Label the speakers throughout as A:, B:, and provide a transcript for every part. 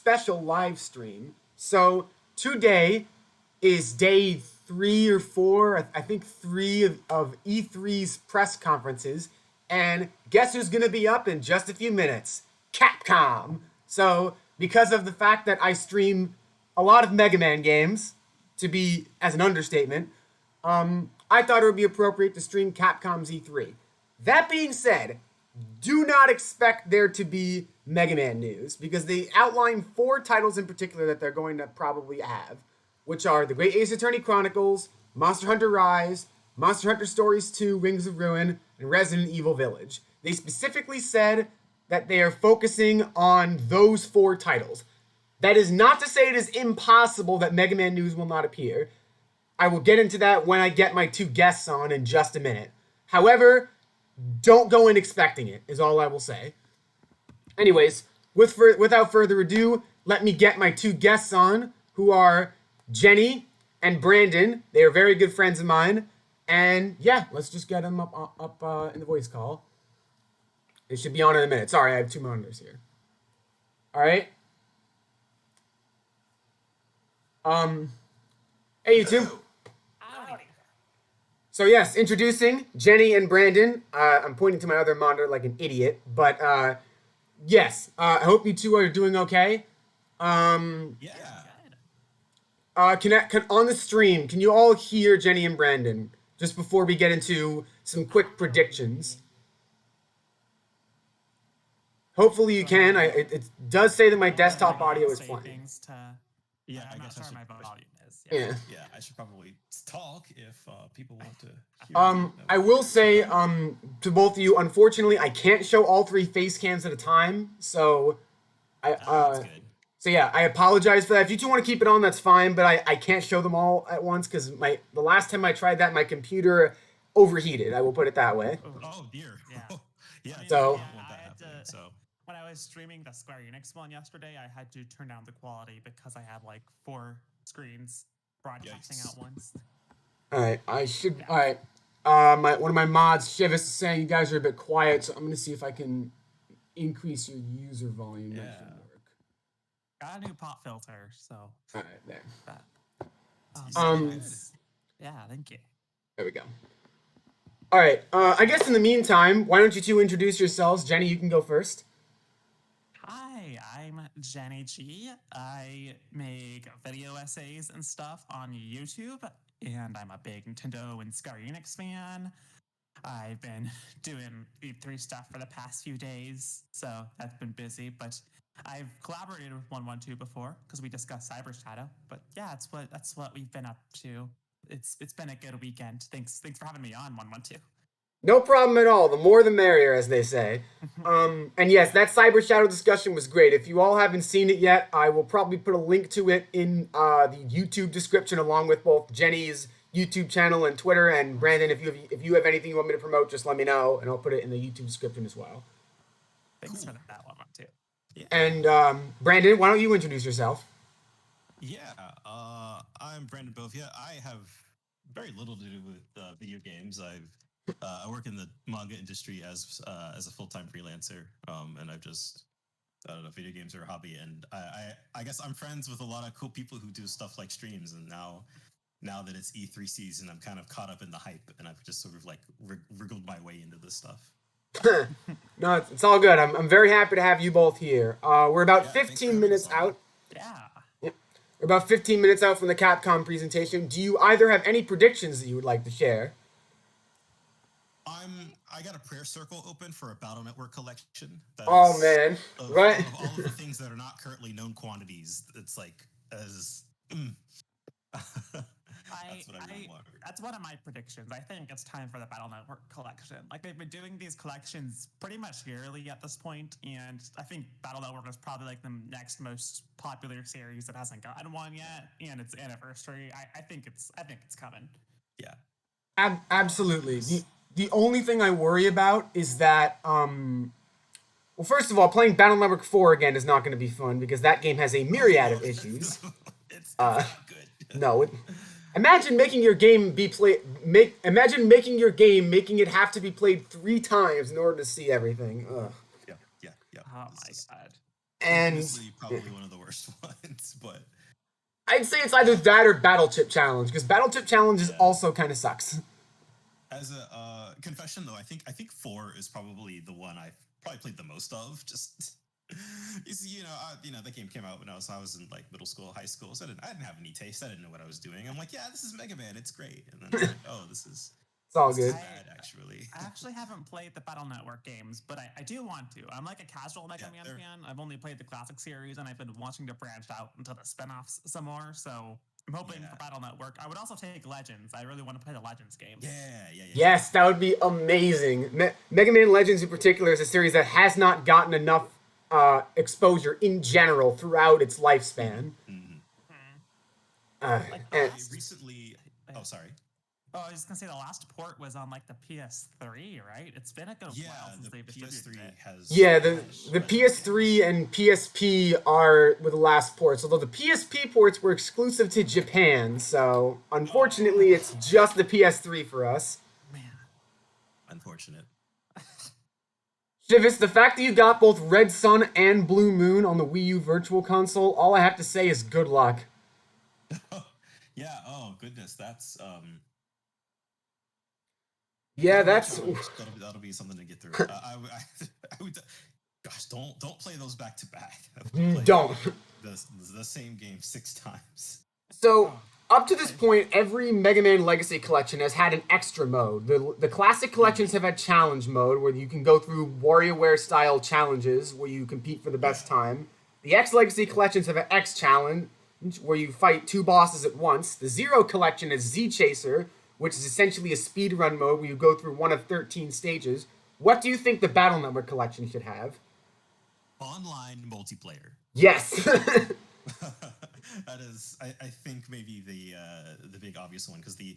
A: special live stream. So today is day 3 or 4, I think three of E3's press conferences. And guess who's going to be up in just a few minutes? Capcom. So, because of the fact that I stream a lot of Mega Man games, to be as an understatement, I thought it would be appropriate to stream Capcom's E3. That being said, do not expect there to be Mega Man news because they outline 4 titles in particular that they're going to probably have, which are The Great Ace Attorney Chronicles, Monster Hunter Rise, Monster Hunter Stories 2, Rings of Ruin, and Resident Evil Village. They specifically said that they are focusing on those 4 titles. That is not to say it is impossible that Mega Man news will not appear. I will get into that when I get my 2 guests on in just a minute. However, don't go in expecting it, is all I will say. Anyways, without further ado, let me get my 2 guests on, who are Jenny and Brandon. They are very good friends of mine. And yeah, let's just get them up in the voice call. It should be on in a minute. Sorry, I have 2 monitors here. All right. Hey, you 2. So yes, introducing Jenny and Brandon. I'm pointing to my other monitor like an idiot, but yes, I hope you 2 are doing okay.
B: Yeah.
A: Can on the stream, can you all hear Jenny and Brandon? Just before we get into some quick predictions. Hopefully you can. It does say that my desktop audio is playing.
B: Yeah, I guess my volume is.
A: Yeah.
B: Yeah, I should probably talk if people want to hear
A: I will say to both of you, unfortunately, I can't show all 3 face cams at a time, so
B: that's good.
A: So yeah, I apologize for that. If you 2 want to keep it on, that's fine, but I can't show them all at once because the last time I tried that, my computer overheated. I will put it that way.
B: Oh dear.
C: Yeah.
B: Yeah.
A: So
C: when I was streaming the Square Enix one yesterday, I had to turn down the quality because I had like 4 screens broadcasting out once.
A: All right, all right. One of my mods, Shivis, is saying you guys are a bit quiet, so I'm gonna see if I can increase your user volume.
B: Yeah.
A: That should work.
C: Got a new pop filter, so.
A: All right, there.
C: Yeah, thank you.
A: There we go. All right. I guess in the meantime, why don't you 2 introduce yourselves? Jenny, you can go first.
C: Hi, I'm Jenny G. I make video essays and stuff on YouTube, and I'm a big Nintendo and Square Enix fan. I've been doing E3 stuff for the past few days, so that's been busy, but I've collaborated with 112 before because we discussed Cyber Shadow. But yeah, that's what we've been up to. It's been a good weekend. Thanks for having me on 112.
A: No problem at all. The more the merrier, as they say. And yes, that Cyber Shadow discussion was great. If you all haven't seen it yet, I will probably put a link to it in the YouTube description, along with both Jenny's YouTube channel and Twitter. And Brandon, if you have anything you want me to promote, just let me know, and I'll put it in the YouTube description as well.
C: Thanks for that one too.
B: Yeah.
A: And Brandon, why don't you introduce yourself?
B: Yeah, I'm Brandon Bovia. I have very little to do with video games. I work in the manga industry as a full-time freelancer, and I don't know, video games are a hobby, and I guess I'm friends with a lot of cool people who do stuff like streams, and now that it's E3 season, I'm kind of caught up in the hype, and I've just sort of like wriggled my way into this stuff.
A: No, it's all good. I'm very happy to have you both here. We're about 15 minutes out.
C: Yeah.
A: We're about 15 minutes out from the Capcom presentation. Do you either have any predictions that you would like to share?
B: I got a prayer circle open for a Battle Network collection.
A: Oh man, right?
B: Of all of the things that are not currently known quantities, it's like as.
C: That's one of my predictions. I think it's time for the Battle Network collection. Like, they've been doing these collections pretty much yearly at this point, and I think Battle Network is probably like the next most popular series that hasn't gotten one yet, and its anniversary. I think it's coming.
B: Yeah.
A: Absolutely. The only thing I worry about is that well, first of all, playing Battle Network 4 again is not going to be fun because that game has a myriad of issues.
B: It's not good.
A: No. Imagine making your game making it have to be played 3 times in order to see everything. Ugh.
B: Yeah.
C: Oh my god.
A: And
B: Honestly, probably one of the worst ones, but
A: I'd say it's either that or Battle Chip Challenge, because Battle Chip Challenge is
B: yeah.
A: also kind of sucks.
B: As a confession, though, I think 4 is probably the one I've probably played the most of. Just that game came out when I was in like middle school, high school, so I didn't have any taste. I didn't know what I was doing. I'm like, yeah, this is Mega Man, it's great, and then I'm like, oh,
A: It's all
B: this is
A: good.
B: bad, actually.
C: I actually haven't played the Battle Network games, but I do want to. I'm like a casual Mega Man fan. I've only played the classic series, and I've been wanting to branch out into the spin-offs some more. So I'm hoping for Battle Network. I would also take Legends. I really want to play the Legends games.
B: Yeah.
A: Yes, that would be amazing. Mega Man Legends in particular is a series that has not gotten enough exposure in general throughout its lifespan.
C: Like
A: And
B: recently. Oh, sorry.
C: Oh, I was just gonna say the last port was on like the PS3, right? It's been a good while since they've distributed it.
A: Yeah, the PS3 and PSP are with the last ports, although the PSP ports were exclusive to Japan, so unfortunately it's just the PS3 for us.
C: Man,
B: Unfortunate.
A: Shivis, the fact that you got both Red Sun and Blue Moon on the Wii U Virtual Console, all I have to say is good luck.
B: Yeah. Oh goodness, that's
A: Yeah, that's
B: that'll be something to get through. I would, gosh, don't play those back to back.
A: don't.
B: The same game 6 times.
A: So up to this point, every Mega Man Legacy collection has had an extra mode. The classic collections have had challenge mode, where you can go through WarioWare style challenges where you compete for the best time. The X Legacy collections have an X challenge where you fight 2 bosses at once. The Zero collection is Z Chaser, which is essentially a speedrun mode where you go through one of 13 stages. What do you think the Battle Network collection should have?
B: Online multiplayer.
A: Yes.
B: That is, I think maybe the big obvious one, because the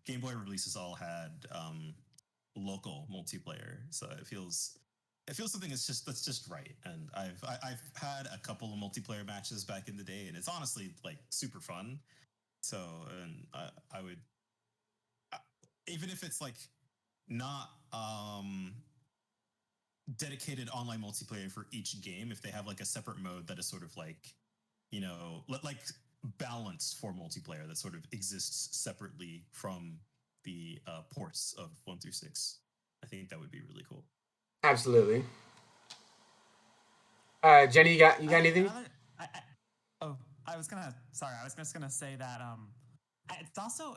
B: Game Boy releases all had local multiplayer, so it feels something that's just right. And I've had a couple of multiplayer matches back in the day, and it's honestly like super fun. So, and I would, even if it's like not dedicated online multiplayer for each game, if they have like a separate mode that is sort of like, like balanced for multiplayer that sort of exists separately from the ports of 1 through 6, I think that would be really cool.
A: Absolutely. Jenny, you got anything?
C: I was just gonna say that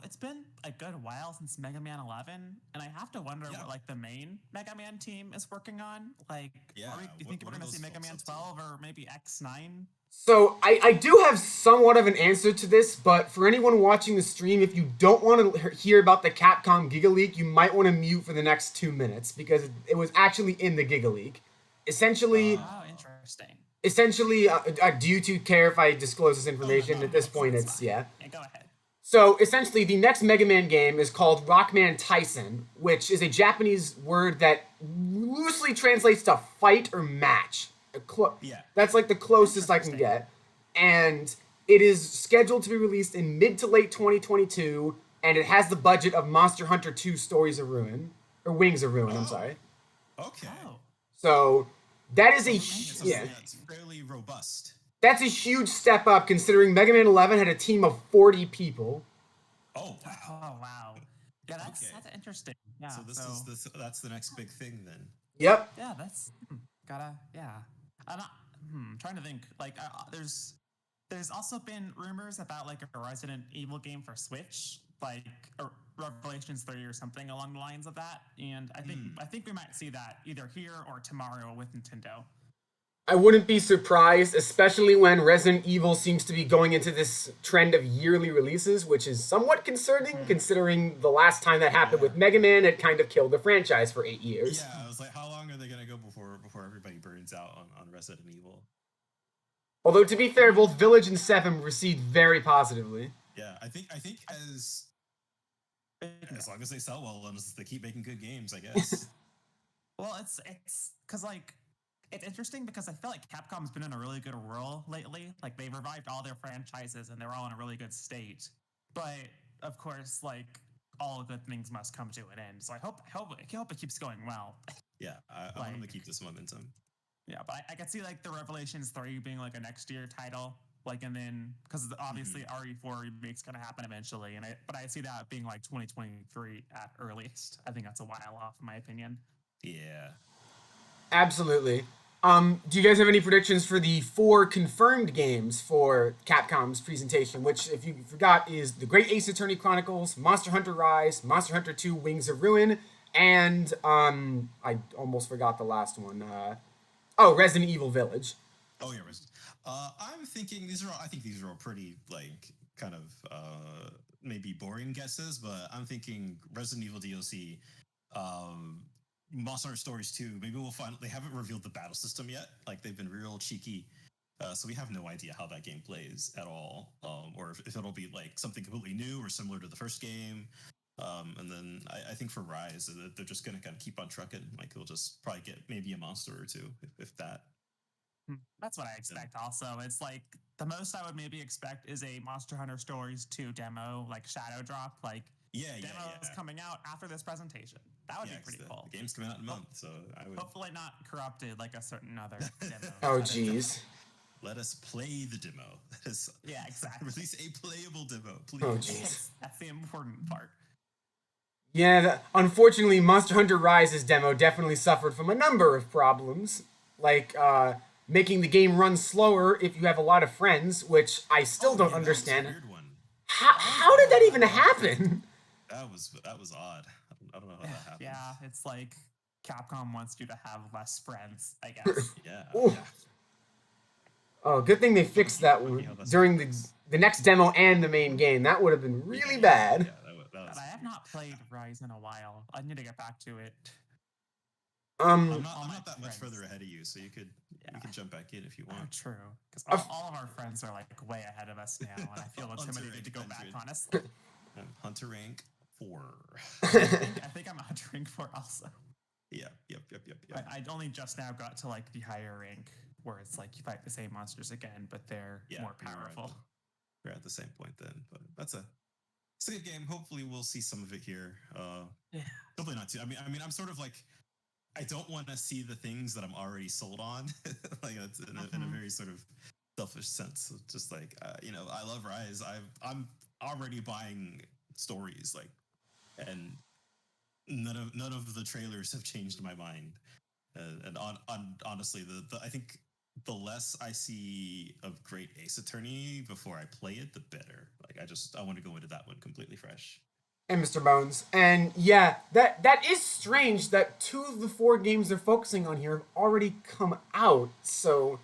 C: it's been a good while since Mega Man 11, and I have to wonder what like the main Mega Man team is working on. Like, do you think we're gonna see Mega Man 12 or maybe X9?
A: So I do have somewhat of an answer to this, but for anyone watching the stream, if you don't want to hear about the Capcom Giga Leak, you might want to mute for the next 2 minutes, because it was actually in the Giga Leak. Essentially,
C: Interesting.
A: Do you two care if I disclose this information?
B: No,
A: At this point, it's
C: yeah. Go ahead.
A: So essentially, the next Mega Man game is called Rockman Tyson, which is a Japanese word that loosely translates to fight or match. That's like the closest I can get. And it is scheduled to be released in mid to late 2022, and it has the budget of Monster Hunter 2 Stories of Ruin. Or Wings of Ruin, I'm sorry.
B: Okay.
A: So that is
B: It's fairly robust.
A: That's a huge step up, considering Mega Man 11 had a team of 40 people.
B: Oh wow!
C: Oh wow! Yeah, that's interesting. Yeah.
B: So that's the next big thing then.
A: Yep.
C: Yeah, that's I'm not trying to think. Like, there's also been rumors about like a Resident Evil game for Switch, like Revelations 3 or something along the lines of that. And I think we might see that either here or tomorrow with Nintendo.
A: I wouldn't be surprised, especially when Resident Evil seems to be going into this trend of yearly releases, which is somewhat concerning, considering the last time that happened with Mega Man, it kind of killed the franchise for 8 years.
B: Yeah, I was like, how long are they going to go before everybody burns out on Resident Evil?
A: Although, to be fair, both Village and 7 received very positively.
B: Yeah, I think as long as they sell well and they keep making good games, I guess.
C: Well, it's because like, it's interesting because I feel like Capcom's been in a really good role lately. Like, they've revived all their franchises and they're all in a really good state. But of course, like, all good things must come to an end. So I hope it keeps going well.
B: Yeah, I want them to keep this momentum.
C: Yeah, but I could see like the Revelations 3 being like a next year title. Like, and then because obviously RE4 remake's gonna happen eventually, but I see that being like 2023 at earliest. I think that's a while off, in my opinion.
B: Yeah.
A: Absolutely. Do you guys have any predictions for the 4 confirmed games for Capcom's presentation? Which, if you forgot, is The Great Ace Attorney Chronicles, Monster Hunter Rise, Monster Hunter 2: Wings of Ruin, and I almost forgot the last one. Resident Evil Village.
B: Oh yeah, I'm thinking these are. I think these are all pretty like kind of maybe boring guesses, but I'm thinking Resident Evil DLC, um, Monster Hunter Stories 2. Maybe we'll find they haven't revealed the battle system yet. Like they've been real cheeky, so we have no idea how that game plays at all, or if it'll be like something completely new or similar to the first game. And then I think for Rise, they're just gonna kind of keep on trucking. Like they'll just probably get maybe a monster or two, if that.
C: That's what I expect also. It's like the most I would maybe expect is a Monster Hunter Stories 2 demo, like Shadow Drop, like demos coming out after this presentation. That would be pretty cool.
B: The game's coming out in a month, so I would
C: hopefully not corrupted like a certain other demo.
A: Oh jeez.
B: Let us play the demo.
C: Exactly.
B: Release a playable demo, please.
A: Oh jeez.
C: That's the important part.
A: Yeah, unfortunately, Monster Hunter Rise's demo definitely suffered from a number of problems, like making the game run slower if you have a lot of friends, which I still don't understand.
B: That was a weird one.
A: How did that even happen?
B: That was odd. I don't know how that happened.
C: Yeah, it's like Capcom wants you to have less friends, I guess.
B: Yeah.
A: Oh, good thing they fixed that during the next demo and the main game. That would have been really bad.
B: Yeah, that was
C: I have not played Rise in a while. I need to get back to it.
B: I'm not that much further ahead of you, so you can jump back in if you want.
C: True, because all of our friends are like way ahead of us now, and I feel intimidated to go back. Honestly,
B: I'm Hunter rank 4.
C: I think I'm Hunter rank 4 also.
B: Yeah. Yep.
C: I only just now got to like the higher rank where it's like you fight the same monsters again, but they're more powerful.
B: We're at the same point then, but it's a good game. Hopefully, we'll see some of it here. Hopefully not too. I mean, I'm sort of like. I don't want to see the things that I'm already sold on, like that's in a very sort of selfish sense. Just like I love Rise. I'm already buying stories, like, and none of the trailers have changed my mind. And honestly, I think the less I see of Great Ace Attorney before I play it, the better. Like I want to go into that one completely fresh.
A: And Mr. Bones. And yeah, that is strange that 2 of the 4 games they're focusing on here have already come out. So,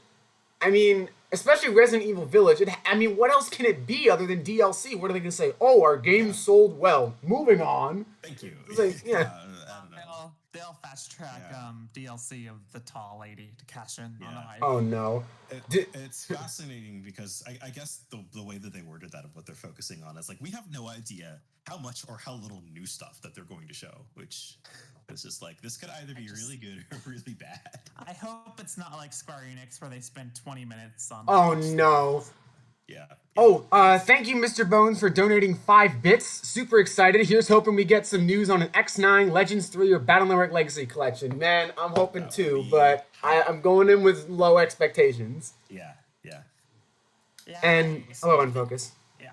A: I mean, especially Resident Evil Village. What else can it be other than DLC? What are they going to say? Oh, our game sold well. Moving on.
B: Thank you.
A: It's like,
B: I don't know.
C: They'll fast track DLC of the tall lady to cash in on the hype.
A: Oh no.
B: It's fascinating because I guess the way that they worded that of what they're focusing on is like we have no idea how much or how little new stuff that they're going to show, which is just like this could either be really good or really bad.
C: I hope it's not like Square Enix where they spend 20 minutes on.
A: Oh no.
B: Yeah.
A: Oh, thank you, Mr. Bones, for donating 5 bits. Super excited. Here's hoping we get some news on an X9, Legends 3, or Battle Network Legacy Collection. Man, I'm hoping too, but I'm going in with low expectations.
B: Yeah.
A: And hello, Unfocus.
C: Yeah.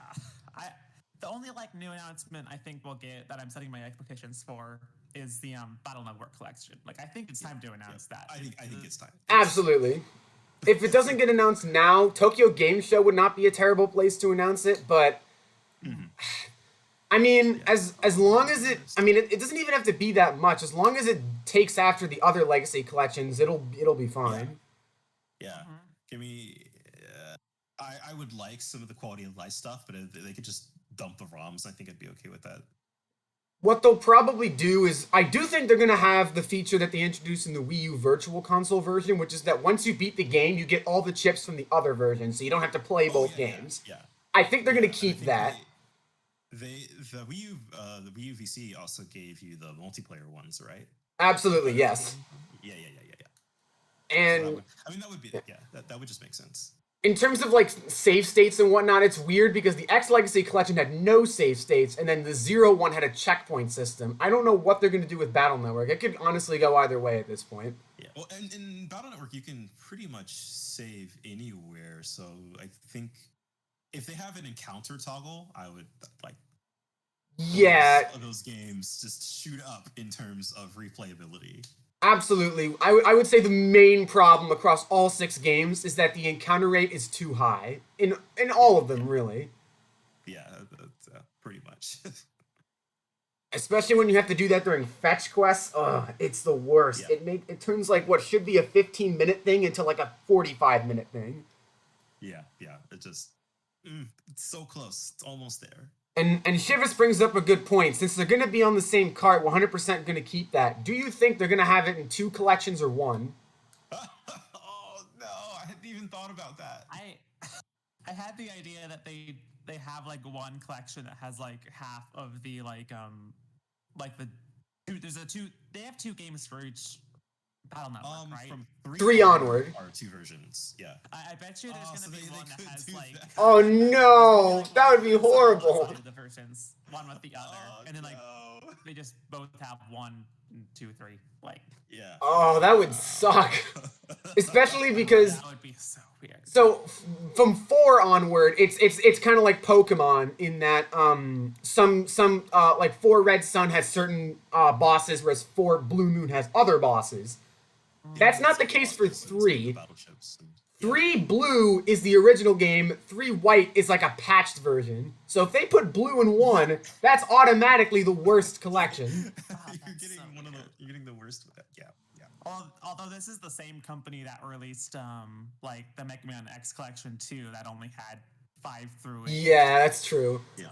C: The only like new announcement I think we'll get that I'm setting my expectations for is the Battle Network Collection. Like I think it's time to announce that.
B: I think it's time.
A: Absolutely. If it doesn't get announced now, Tokyo Game Show would not be a terrible place to announce it, but I mean, as long as it doesn't even have to be that much. As long as it takes after the other Legacy collections, it'll be fine.
B: Yeah. Give me. I would like some of the quality of life stuff, but if they could just dump the ROMs, I think I'd be okay with that.
A: What they'll probably do is, I do think they're going to have the feature that they introduced in the Wii U Virtual Console version, which is that once you beat the game, you get all the chips from the other version, so you don't have to play both games.
B: Yeah.
A: I think they're going to keep that.
B: The Wii U VC also gave you the multiplayer ones, right?
A: Absolutely, yes.
B: Yeah.
A: And
B: So that would just make sense.
A: in terms of like save states and whatnot, it's weird because the X Legacy Collection had no save states, and then the Zero one had a checkpoint system. I don't know what they're going to do with Battle Network. It could honestly go either way at this point.
B: Yeah. Well, and in Battle Network, you can pretty much save anywhere. So I think if they have an encounter toggle, I would like
A: Yeah,
B: those games just shoot up in terms of replayability.
A: absolutely. I would say the main problem across all 6 games is that the encounter rate is too high in all of them, really.
B: Yeah, that's, pretty much.
A: Especially when you have to do that during fetch quests. Ugh, it's the worst.
B: Yeah.
A: It turns like what should be a 15-minute thing into like a 45-minute thing.
B: Yeah. It just it's so close. It's almost there.
A: And Shivas brings up a good point. Since they're going to be on the same cart, 100% going to keep that. Do you think they're going to have it in 2 collections or 1?
B: Oh no, I hadn't even thought about that.
C: I had the idea that they have like one collection that has like half of the like the they have 2 games for each Battle Network, right?
B: From
A: 3 onward.
B: Are 2 versions, yeah.
C: I bet you there's gonna be one that has like
B: that.
A: Oh no, that would be horrible.
C: The versions, one with the other, and then like they just both have 1, 2, 3, like.
B: Yeah.
A: Oh, that would suck. Especially because
C: that would be so weird.
A: so from 4 onward, it's kind of like Pokemon in that some like 4 Red Sun has certain bosses, whereas 4 Blue Moon has other bosses. That's not the case for 3. 3 Blue is the original game. 3 White is like a patched version. So if they put Blue in 1, that's automatically the worst collection.
B: You're getting the worst with that. Yeah.
C: Although this is the same company that released like the Mega Man X collection too, that only had 5 through 8.
A: Yeah, that's true.
B: Yep.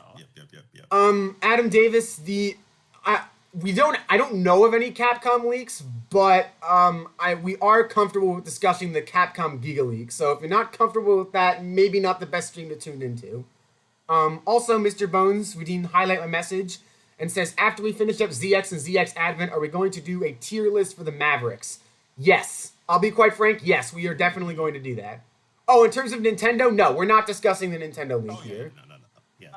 A: Adam Davis, I don't know of any Capcom leaks, but we are comfortable with discussing the Capcom Giga leak. So if you're not comfortable with that, maybe not the best stream to tune into. Also, Mr. Bones, we didn't highlight my message and says, after we finish up ZX and ZX Advent, are we going to do a tier list for the Mavericks? Yes. I'll be quite frank, yes, we are definitely going to do that. Oh, in terms of Nintendo, no, we're not discussing the Nintendo leak here.
B: No. Yeah.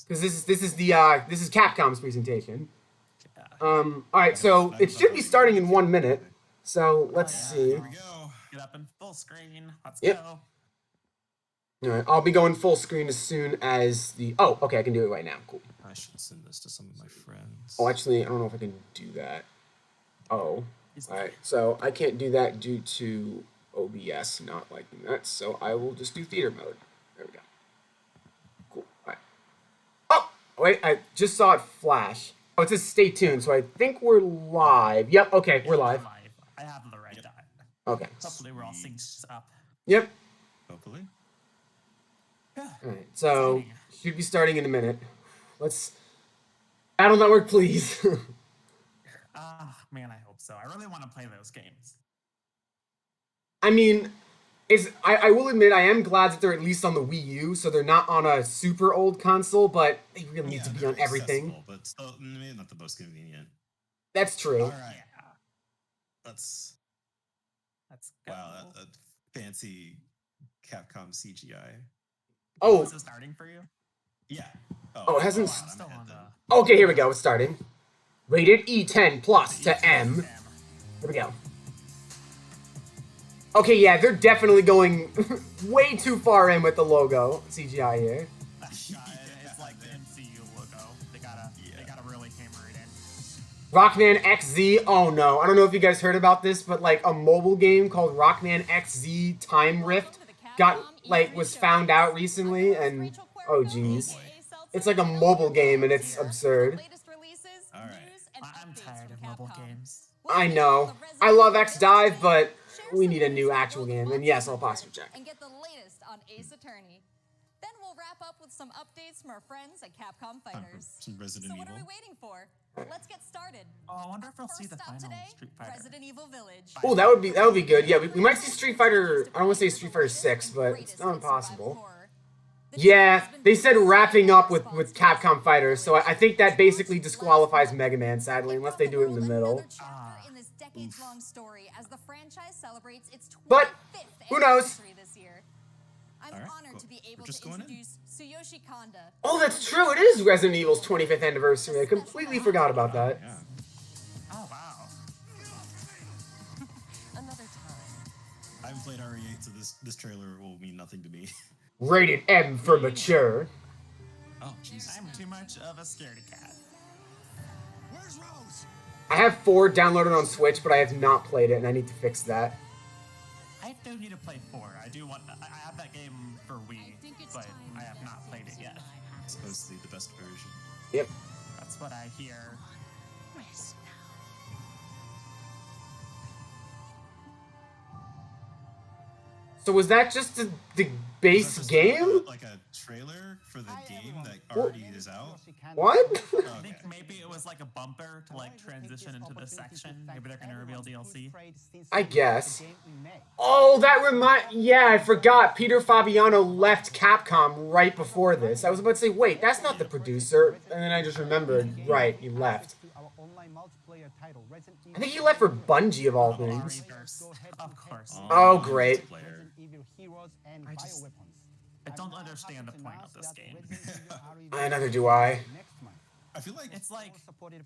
A: Because this is Capcom's presentation. All right, so it should be starting in 1 minute. So let's see.
B: Here we go.
C: Get up in full screen. Let's
A: Yep.
C: go.
A: All right, I'll be going full screen as soon as the. Oh, okay, I can do it right now. Cool.
B: I should send this to some of my friends.
A: Oh, actually, I don't know if I can do that. Oh, all right. So I can't do that due to OBS not liking that. So I will just do theater mode. There we go. Cool. All right. Oh, wait, I just saw it flash. Oh, it says stay tuned, so I think we're live. Yep, okay, we're live.
C: I have the right dot.
A: Okay.
C: Hopefully we're all synced up.
A: Yep.
B: Hopefully.
A: Alright, so should be starting in a minute. Let's Battle Network, please.
C: Man, I hope so. I really want to play those games.
A: I mean, I will admit I am glad that they're at least on the Wii U, so they're not on a super old console, but they really need to be on everything.
B: But still, maybe not the most convenient.
A: That's true.
B: All right.
C: Yeah.
B: Let's
C: go.
B: Wow, that fancy Capcom CGI.
A: Oh.
C: Is it starting for you?
B: Yeah.
A: Oh, it hasn't.
C: I'm still on the...
A: Okay, here we go. It's starting. Rated E10 plus to M. Here we go. Okay, yeah, they're definitely going way too far in with the logo CGI here.
C: It's like the MCU logo. They gotta really hammer it in.
A: Rockman XZ. Oh no, I don't know if you guys heard about this, but like a mobile game called Rockman XZ Time Rift was found out recently, and oh geez, it's like a mobile game and it's absurd.
B: All right.
C: I'm tired of mobile games.
A: I know. I love X Dive, but we need a new actual game. And yes, I'll posture check.
D: And get the latest on Ace Attorney. Then we'll wrap up with some updates from our friends at Capcom Fighters.
B: Some Resident
D: So what
B: Evil.
D: are we waiting for? Let's get started.
C: Oh, I wonder if we'll see the
D: First stop
C: final
D: today,
C: Street Fighter.
D: Resident Evil Village.
A: Oh, that would be good. Yeah, we might see Street Fighter. I don't want to say Street Fighter 6, but it's not impossible. Yeah, they said wrapping up with Capcom Fighters, so I think that basically disqualifies Mega Man, sadly, unless they do it in the middle. But who knows?
D: I'm honored to be able to introduce Tsuyoshi Kanda.
A: Oh, that's true. It is Resident Evil's 25th anniversary. I completely forgot about that.
B: Yeah.
C: Oh, wow.
D: Another
B: haven't played RE8, so this trailer will mean nothing to me.
A: Rated M for mature.
B: Oh, Jesus.
C: I'm too much of a scaredy cat.
B: Where's Rose?
A: I have 4 downloaded on Switch, but I have not played it, and I need to fix that.
C: I do need to play 4. I have that game for Wii, but I have not played it yet.
B: Supposedly the best version.
A: Yep.
C: That's what I hear.
A: So was that just the base
B: Just
A: game?
B: like a trailer for the game that already is out?
A: What?
C: I think maybe it was like a bumper to like transition into this section. Maybe they're gonna reveal DLC.
A: I guess. Oh, yeah, I forgot. Peter Fabiano left Capcom right before this. I was about to say, wait, that's not the producer. And then I just remembered, right, he left. I think he left for Bungie of all things.
C: Of course.
A: Oh, great.
C: I don't understand the point of this game.
A: Neither do I.
B: I feel like
C: It's like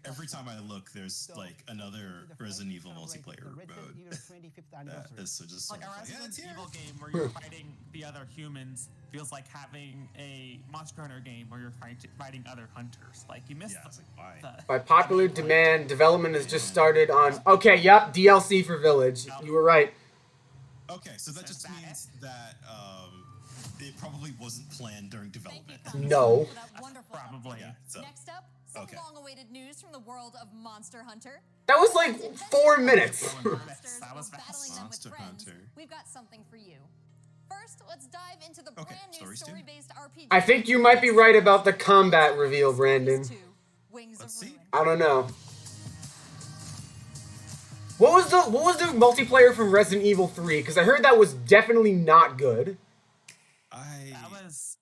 B: every time I look, there's like another Resident Evil multiplayer mode. So just
C: like a
B: yeah,
C: Resident
B: it's here.
C: Evil game where you're fighting the other humans feels like having a Monster Hunter game where you're fighting other hunters. Like you missed
B: Yeah, it's like, why?
A: By popular demand, development has just started on... Okay, yep, DLC for Village. You were right.
B: Okay, so that just means that it probably wasn't planned during development.
A: No.
C: Probably.
B: Yeah, so
D: Next up, some
B: Okay.
D: long-awaited news from the world of Monster Hunter.
A: That was like 4 minutes.
D: Monsters
C: That was
D: or
C: fast.
D: battling them with
B: Monster
D: friends.
B: Hunter.
D: We've got something for you. First, let's dive into the
B: Okay,
D: brand new
B: stories too?
D: story-based RPG.
A: I think you might be right about the combat reveal, Brandon.
D: Wings
B: Let's
D: of
B: see.
D: Ruin.
A: I don't know. What was the multiplayer from Resident Evil 3? Because I heard that was definitely not good.
C: That was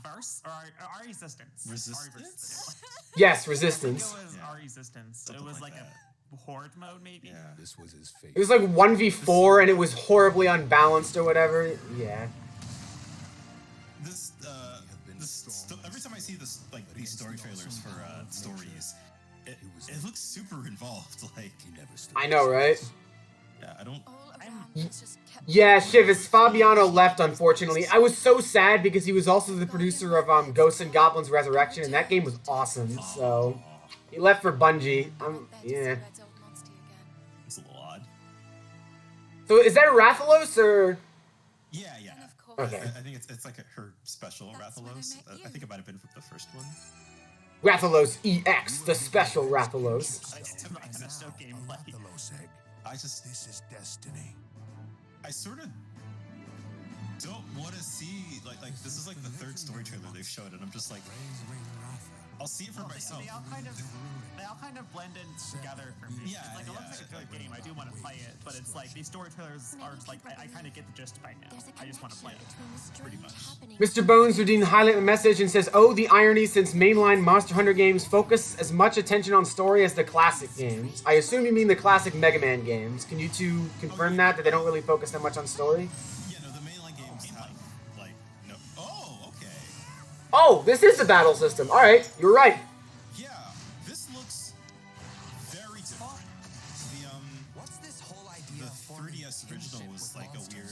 C: Verse or Resistance.
B: Resistance?
A: Yes,
C: I
A: Resistance.
C: think it was
B: Yeah.
C: Resistance.
B: Something
C: it was
B: like
C: like a horde mode, maybe.
B: Yeah.
E: This was his fate.
A: It was like 1v4 and it was horribly unbalanced or whatever. Yeah.
B: Every time I see this, like these story trailers for stories, it looks super involved. Like,
A: I know, right?
B: yeah, I don't.
A: Yeah, Shivas, Fabiano left, unfortunately. I was so sad because he was also the producer of Ghosts and Goblins Resurrection, and that game was awesome, so... He left for Bungie. Yeah.
B: It's a little odd.
A: So is that Rathalos, or...?
B: Yeah.
A: Okay.
B: I think it's like her special Rathalos. I think it might have been the first one.
A: Rathalos EX, the special Rathalos.
C: There's no gameplay.
E: This is destiny.
B: I sort of don't want to see like this is like the third story trailer they've showed, and I'm just like, I'll see it for myself.
C: They all kind of blend in together for me.
B: Yeah,
C: It's like, it looks
B: yeah,
C: like a good game. I do want to play it, but it's like these story trailers are just like I kind of get the gist by now. I just want to play it.
B: Pretty much.
A: Mr. Bones redeemed highlight a message and says, "Oh, the irony since mainline Monster Hunter games focus as much attention on story as the classic games. I assume you mean the classic Mega Man games. Can you two confirm that they don't really focus that much on story?"
B: Yeah, no, the mainline games have like no. Oh, okay.
A: Oh, this is the battle system. Alright, you're right.
B: Yeah, this looks very different.
E: What's this whole
B: The
E: idea of
B: 3DS original was like a weird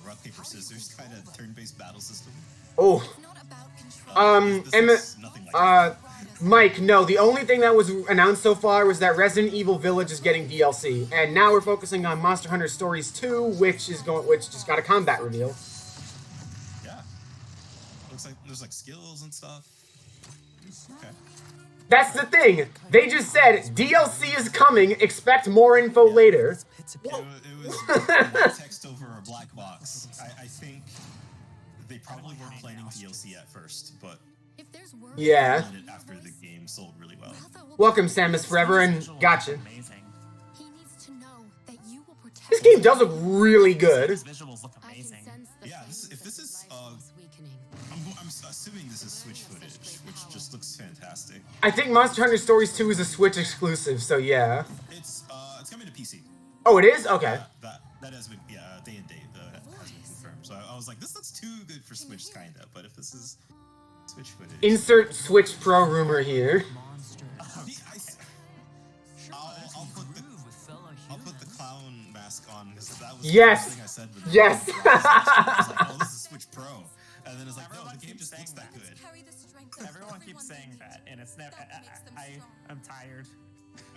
B: rock paper scissors kind of turn-based battle system.
A: Oh.
B: This is nothing like that.
A: Mike, no, the only thing that was announced so far was that Resident Evil Village is getting DLC, and now we're focusing on Monster Hunter Stories 2, which just got a combat reveal.
B: Yeah. Looks like there's like skills and stuff. Okay.
A: That's the thing. They just said DLC is coming. Expect more info later.
B: It was white text over a black box. I think they probably weren't planning DLC at first, but
A: Yeah.
B: did it after the game sold really well.
A: Welcome, Samus Forever, and
C: Visuals
A: gotcha.
C: look amazing.
A: This game does look really good.
C: These visuals look amazing.
B: Yeah, if this is, I'm assuming this is Switch footage, which just looks fantastic.
A: I think Monster Hunter Stories 2 is a Switch exclusive, so yeah.
B: It's coming to PC.
A: Oh, it is? Okay.
B: That has been day and date has been confirmed. So I was like, this looks too good for Switch, kinda. But if this is Switch footage,
A: Insert Switch Pro rumor here.
B: I'll put I'll put the clown mask on because that was
A: Yes.
B: the first thing I said.
A: Yes.
B: I was like, oh, this is Switch Pro. And then it's like, no,
C: Everyone
B: the game
C: keeps
B: just looks
C: saying
B: that good.
C: Everyone keeps saying that, and it's never. I'm tired.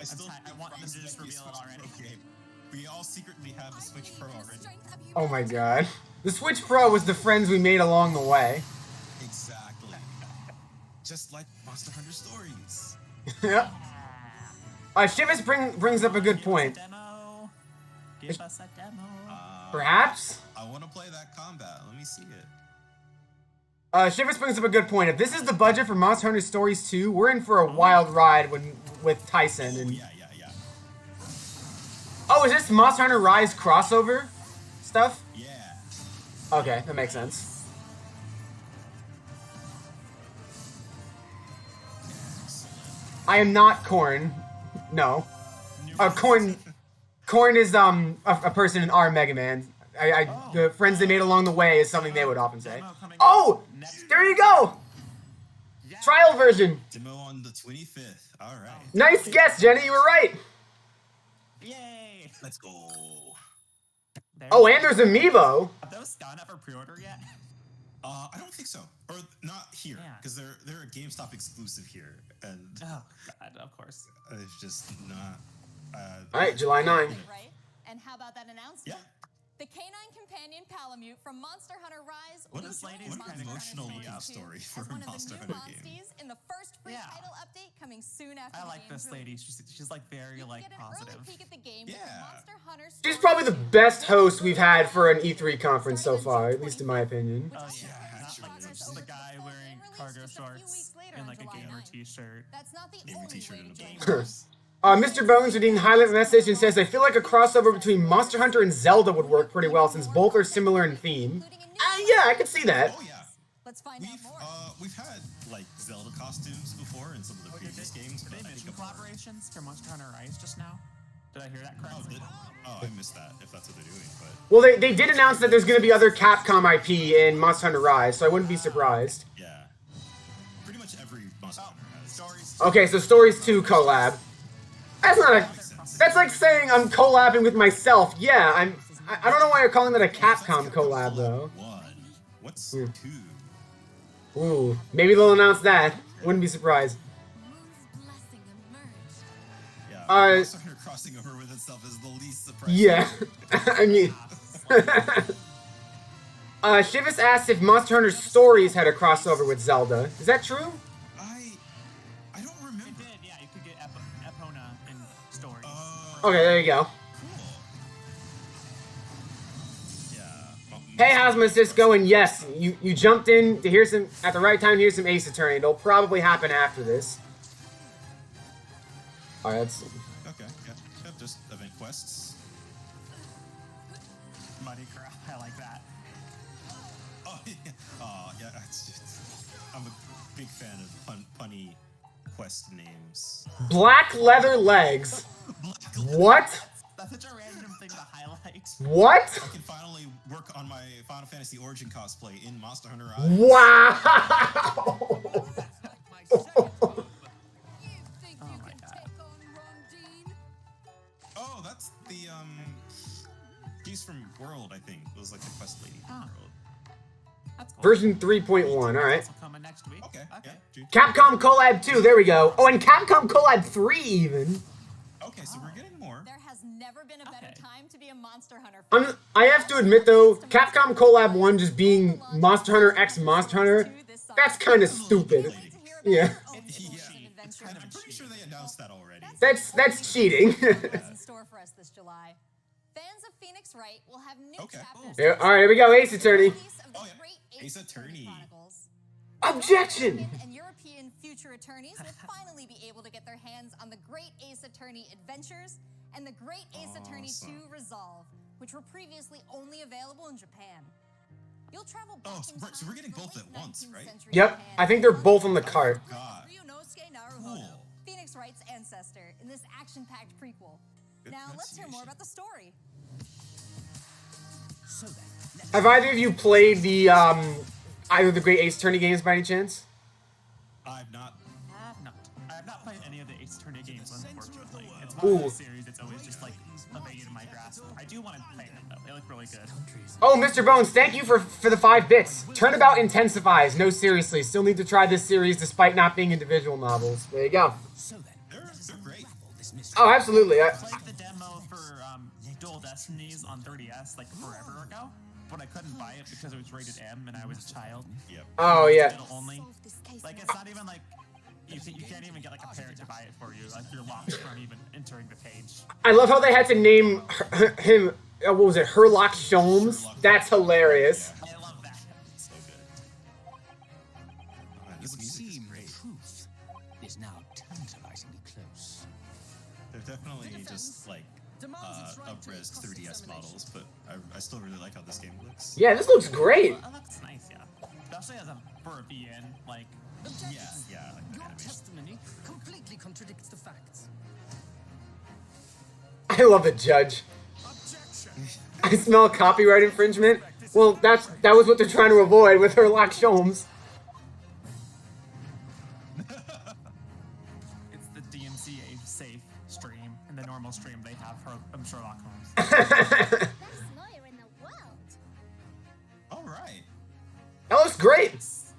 B: I still
C: I want them to
B: think
C: just
B: it's
C: reveal it
B: Switch
C: already.
B: Pro game. We all secretly have a Switch Pro already.
A: Oh my god. The Switch Pro was the friends we made along the way.
B: Exactly. Just like Monster Hunter Stories.
A: Yep. Shivas brings up a good point.
C: Demo. Give us a demo.
A: Perhaps?
B: I want to play that combat. Let me see it.
A: Shivers brings up a good point. If this is the budget for Monster Hunter Stories 2, we're in for a wild ride with Tyson.
B: Oh,
A: And...
B: yeah.
A: Oh, is this Monster Hunter Rise crossover stuff?
B: Yeah.
A: Okay, that makes sense. I am not Korn. No. Korn is a person in our Mega Man. The friends they made along the way is something they would often say. Oh, there you go. Trial version.
B: Demo on the 25th. All right.
A: Nice guess, Jenny. You were right.
C: Yay!
B: Let's go.
A: Oh, and there's Amiibo.
C: Have those gone up for pre-order yet?
B: I don't think so, or not here,
C: Yeah.
B: because they're a GameStop exclusive here, and
C: Oh God, of course.
B: it's just not.
A: All right, July 9.
D: Right? And how about that announcement?
B: Yeah.
D: The canine companion Palamute from Monster Hunter Rise
B: What
D: will
B: is
D: join
C: lady's
B: what
D: Monster
B: an
C: kinda
B: emotional
D: Hunter
B: love
D: Stories 2
B: story for
D: as
B: a
D: one of the
B: Monster
D: new
B: Hunter game.
D: monsties in the first free
C: Yeah.
D: title update coming soon after
C: I
D: the
C: like
D: game's
C: this lady.
D: release.
C: She's like very
D: You can
C: like
D: get an
C: positive.
D: early peek at the game with the
B: Yeah.
D: Monster Hunter
A: She's
D: Stories
A: probably the
D: 2
A: best host we've had for an E3 conference so far, at least in my opinion.
D: which
C: Oh
D: also
C: yeah,
D: makes
B: actually,
D: progress
B: it's
D: over
C: the guy
D: full
C: wearing
D: game release
C: cargo
D: just a few
C: shorts
D: weeks later
C: and
D: on
C: like a
D: July
C: gamer
D: 9th.
C: T-shirt.
D: That's not the
B: Gamer
D: only
B: t-shirt
D: way
B: and
D: to
B: a
D: game.
B: belt.
A: Mr. Bones reading highlight message and says, I feel like a crossover between Monster Hunter and Zelda would work pretty well since both are similar in theme. Yeah, I could see that.
B: Oh yeah.
D: Let's find out more.
B: We've had like Zelda costumes before in some of the previous games.
C: Did
B: But
C: they
B: I think
C: mention collaborations for Monster Hunter Rise just now? Did I hear that correctly?
B: I missed that. If that's what they're doing, but
A: Well, they did announce that there's going to be other Capcom IP in Monster Hunter Rise, so I wouldn't be surprised.
B: yeah, pretty much every Monster Hunter has.
C: Stories.
A: Okay, so Stories 2 collab. That's not a... That's like saying I'm collabing with myself. Yeah, I don't know why you're calling that a Capcom collab, though.
B: One. What's
A: Hmm.
B: two?
A: Ooh, maybe they'll announce that. Wouldn't be surprised.
B: Yeah.
A: Uh,
B: Monster Hunter crossing over with itself is the least surprising.
A: Yeah, I mean... Shivas asked if Monster Hunter Stories had a crossover with Zelda. Is that true?
B: I don't
C: It
B: remember.
C: did, yeah. You could get Epona in Stories.
A: Okay, there you go.
B: Cool. Yeah.
A: Hey, how's my Cisco? And yes, you jumped in to hear some at the right time to hear some Ace Attorney. It'll probably happen after this. Alright, let's see.
B: Okay. Yeah. Just event quests.
C: Muddy crap. I like that.
B: Oh yeah. It's just, I'm a big fan of punny quest names.
A: Black leather legs. What?
C: That's such a random thing to highlight.
A: What?
B: I can finally work on my Final Fantasy Origin cosplay in Monster Hunter Rise.
A: Wow!
C: Oh my god.
B: Oh, that's the She's from World, I think. It was like the quest lady from
C: Ah.
B: World.
C: That's cool.
A: Version 3.1, alright.
C: This will come in next week.
B: Okay. Yeah. Dude.
A: Capcom Collab 2, there we go. Oh, and Capcom Collab 3 even.
B: Okay, so we're getting more.
D: There has never been a better
C: Okay.
D: time to be a Monster Hunter fan.
A: I have to admit though, Capcom Collab 1 just being Monster Hunter x Monster Hunter, that's kind of stupid. Yeah.
B: I'm pretty sure they announced that already.
A: That's cheating.
D: in store for us this July. Fans of Phoenix Wright will have new
B: Okay.
D: chapters.
A: Yeah, alright, here we go, Ace Attorney.
D: Release of the
B: Oh, yeah.
D: Great
B: Ace Attorney.
D: Chronicles.
A: Objection!
D: American and European future attorneys will finally be able to get their hands on the Great Ace Attorney Adventures and the Great Ace Attorney 2
B: Awesome.
D: Resolve, which were previously only available in Japan. You'll travel back
B: Oh,
D: in
B: so we're
D: time
B: getting
D: to the
B: both
D: late
B: at once,
D: 19th
B: right?
D: century
A: Yep,
D: Japan
A: I think they're
D: and
A: both on the cart.
B: God.
D: Ryunosuke Naruhodo,
B: Cool.
D: Phoenix Wright's ancestor, in this action-packed prequel.
B: Good
D: Now let's hear more
B: pronunciation.
D: about the story.
A: Have either of you played the either of the Great Ace Attorney games by any chance?
B: I've not.
C: I have not played any of the Ace Attorney games, unfortunately. It's one of
A: Ooh.
C: those series that's always just like evaded my grasp. I do want to play them though. They look really good.
A: Oh, Mr. Bones, thank you for the 5 bits. Turnabout intensifies. No, seriously, still need to try this series despite not being individual novels. There you go.
B: They're great.
A: Oh, absolutely.
C: I played the demo for Dual Destinies on 3DS like forever ago, but I couldn't buy it because it was rated M and I was a child.
B: Yep.
A: Oh, yeah.
C: Digital only. Like it's not even like you can't even get like a parent to buy it for you. Like you're locked from even entering the page.
A: I love how they had to name him, what was it, Herlock Sholmes? That's hilarious.
C: I love that.
B: So good.
E: It would
B: This music is
E: seem
B: great.
E: truth is now tantalizingly close.
B: They're definitely just like up-res 3DS models, but I still really like how this game looks.
A: Yeah, this looks great.
C: Well, it looks nice, yeah. Especially as a for a VN, like
B: Yeah, like the
F: Your
B: animation.
F: testimony completely contradicts the facts.
A: I love the judge. I smell copyright infringement. Well, that was what they're trying to avoid with Herlock Sholmes.
C: it's the DMCA safe stream and the normal stream they have for Sherlock Holmes.
D: Best lawyer in the world.
B: All right,
A: That looks great.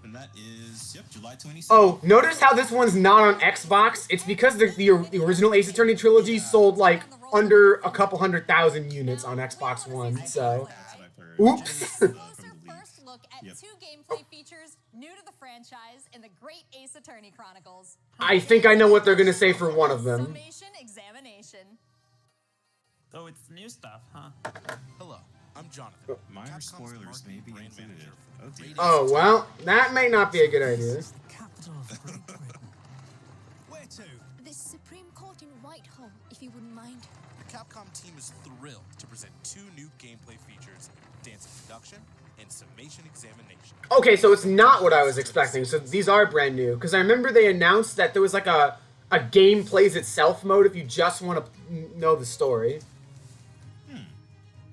B: and that is July 26th.
A: Oh, notice how this one's not on Xbox? It's because the original Ace Attorney trilogy sold like under a couple 100,000 units on Xbox One, so.
B: That's what I've heard.
A: Oops.
D: This was
B: From
D: her
B: the leak.
D: first look at
B: Yep.
D: 2 gameplay features new to the franchise in the Great Ace Attorney Chronicles.
A: I think I know what they're gonna say for one of them.
D: Summation examination.
C: Oh, it's new stuff, huh?
E: Hello, I'm Jonathan.
B: Minor
E: Capcom's
B: spoilers
E: marketing
B: may be
E: brand
B: included.
E: manager for
B: Oh
E: the
B: dear.
E: Great
A: Oh, well, that may not be a good idea.
F: Capital of Great Britain.
E: Where to?
G: The Supreme Court in Whitehall, if you wouldn't mind.
E: The Capcom team is thrilled to present 2 new gameplay features, Dance Introduction and Summation Examination.
A: Okay, so it's not what I was expecting, so these are brand new. Because I remember they announced that there was like a game plays itself mode if you just want to know the story.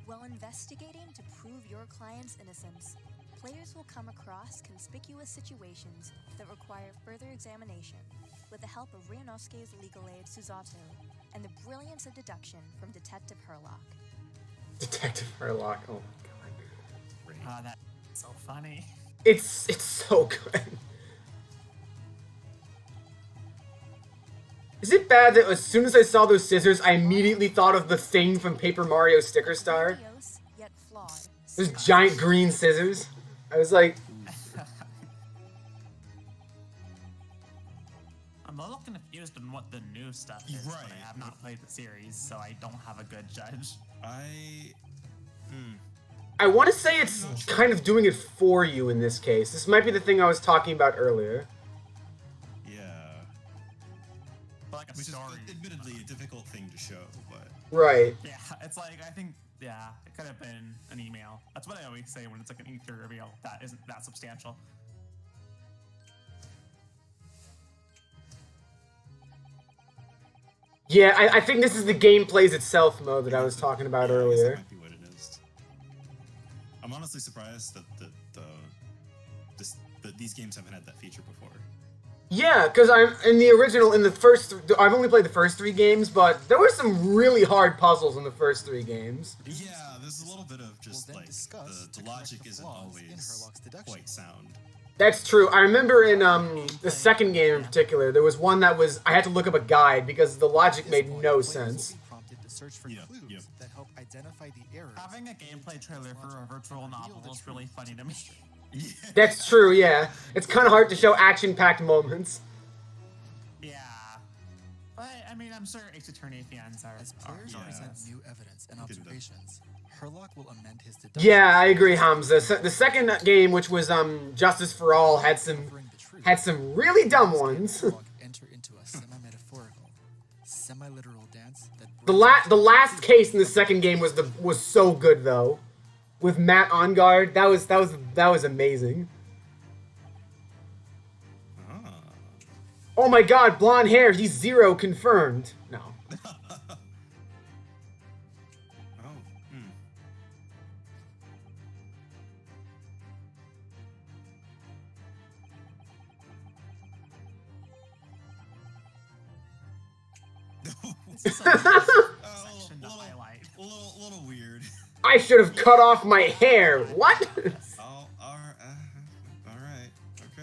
G: While investigating to prove your client's innocence, players will come across conspicuous situations that require further examination with the help of Ryunosuke's legal aid Suzato and the brilliance of deduction from Detective Herlock.
A: Detective Herlock, oh my god.
C: That's so funny.
A: It's so good. Is it bad that as soon as I saw those scissors, I immediately thought of the thing from Paper Mario Sticker Star?
G: Grandiose, yet flawed.
A: Those giant green scissors. I was like,
C: I'm a little confused on what the new stuff is, but
B: Right.
C: I have not played the series, so I don't have a good judge.
A: I want to say it's kind of doing it for you in this case. This might be the thing I was talking about earlier.
B: Yeah.
C: But like a
B: Which is
C: story.
B: admittedly a difficult thing to show, but
A: Right.
C: Yeah, it's like I think it could have been an email. That's what I always say when it's like an E3 reveal that isn't that substantial.
A: Yeah, I think this is the game plays itself mode that I was talking about
B: yeah, I guess that
A: earlier.
B: might be what it is. I'm honestly surprised that these games haven't had that feature before.
A: Yeah, because I've only played the first 3 games, but there were some really hard puzzles in the first 3 games.
B: Yeah, there's a little bit of just
E: We'll then
B: like
E: discuss
B: the
E: to
B: logic
E: correct the
B: isn't
E: flaws in
B: always
E: Herlock's deduction.
B: quite sound.
A: That's true. I remember in the second game in particular, there was one that was I had to look up a guide because the logic made no sense.
H: Prompted to search for
B: Yeah,
H: clues
B: yeah.
H: that help identify the errors.
C: Having a gameplay trailer for a virtual novel is really funny to me.
A: That's true, yeah. It's kind of hard to show action-packed moments.
C: Yeah. But I mean, I'm sure Ace Attorney fans are.
H: As players
B: Yeah.
H: present new evidence and
B: Look at that.
H: observations, Herlock will amend his deduction.
A: Yeah, I agree, Hamza. The second game, which was Justice for All, had some
H: Covering the truth.
A: really dumb ones.
H: Herlock enter into a semi-metaphorical, semi-literal dance that
A: The last case in the second game was so good though, with Matt on guard. That was amazing.
B: Ah.
A: Oh my God, blonde hair. He's Zero confirmed. No.
B: Oh. Hmm.
C: This is a section to
B: Little-
C: highlight.
A: I should have cut off my hair. What?
B: Oh, all right. Okay.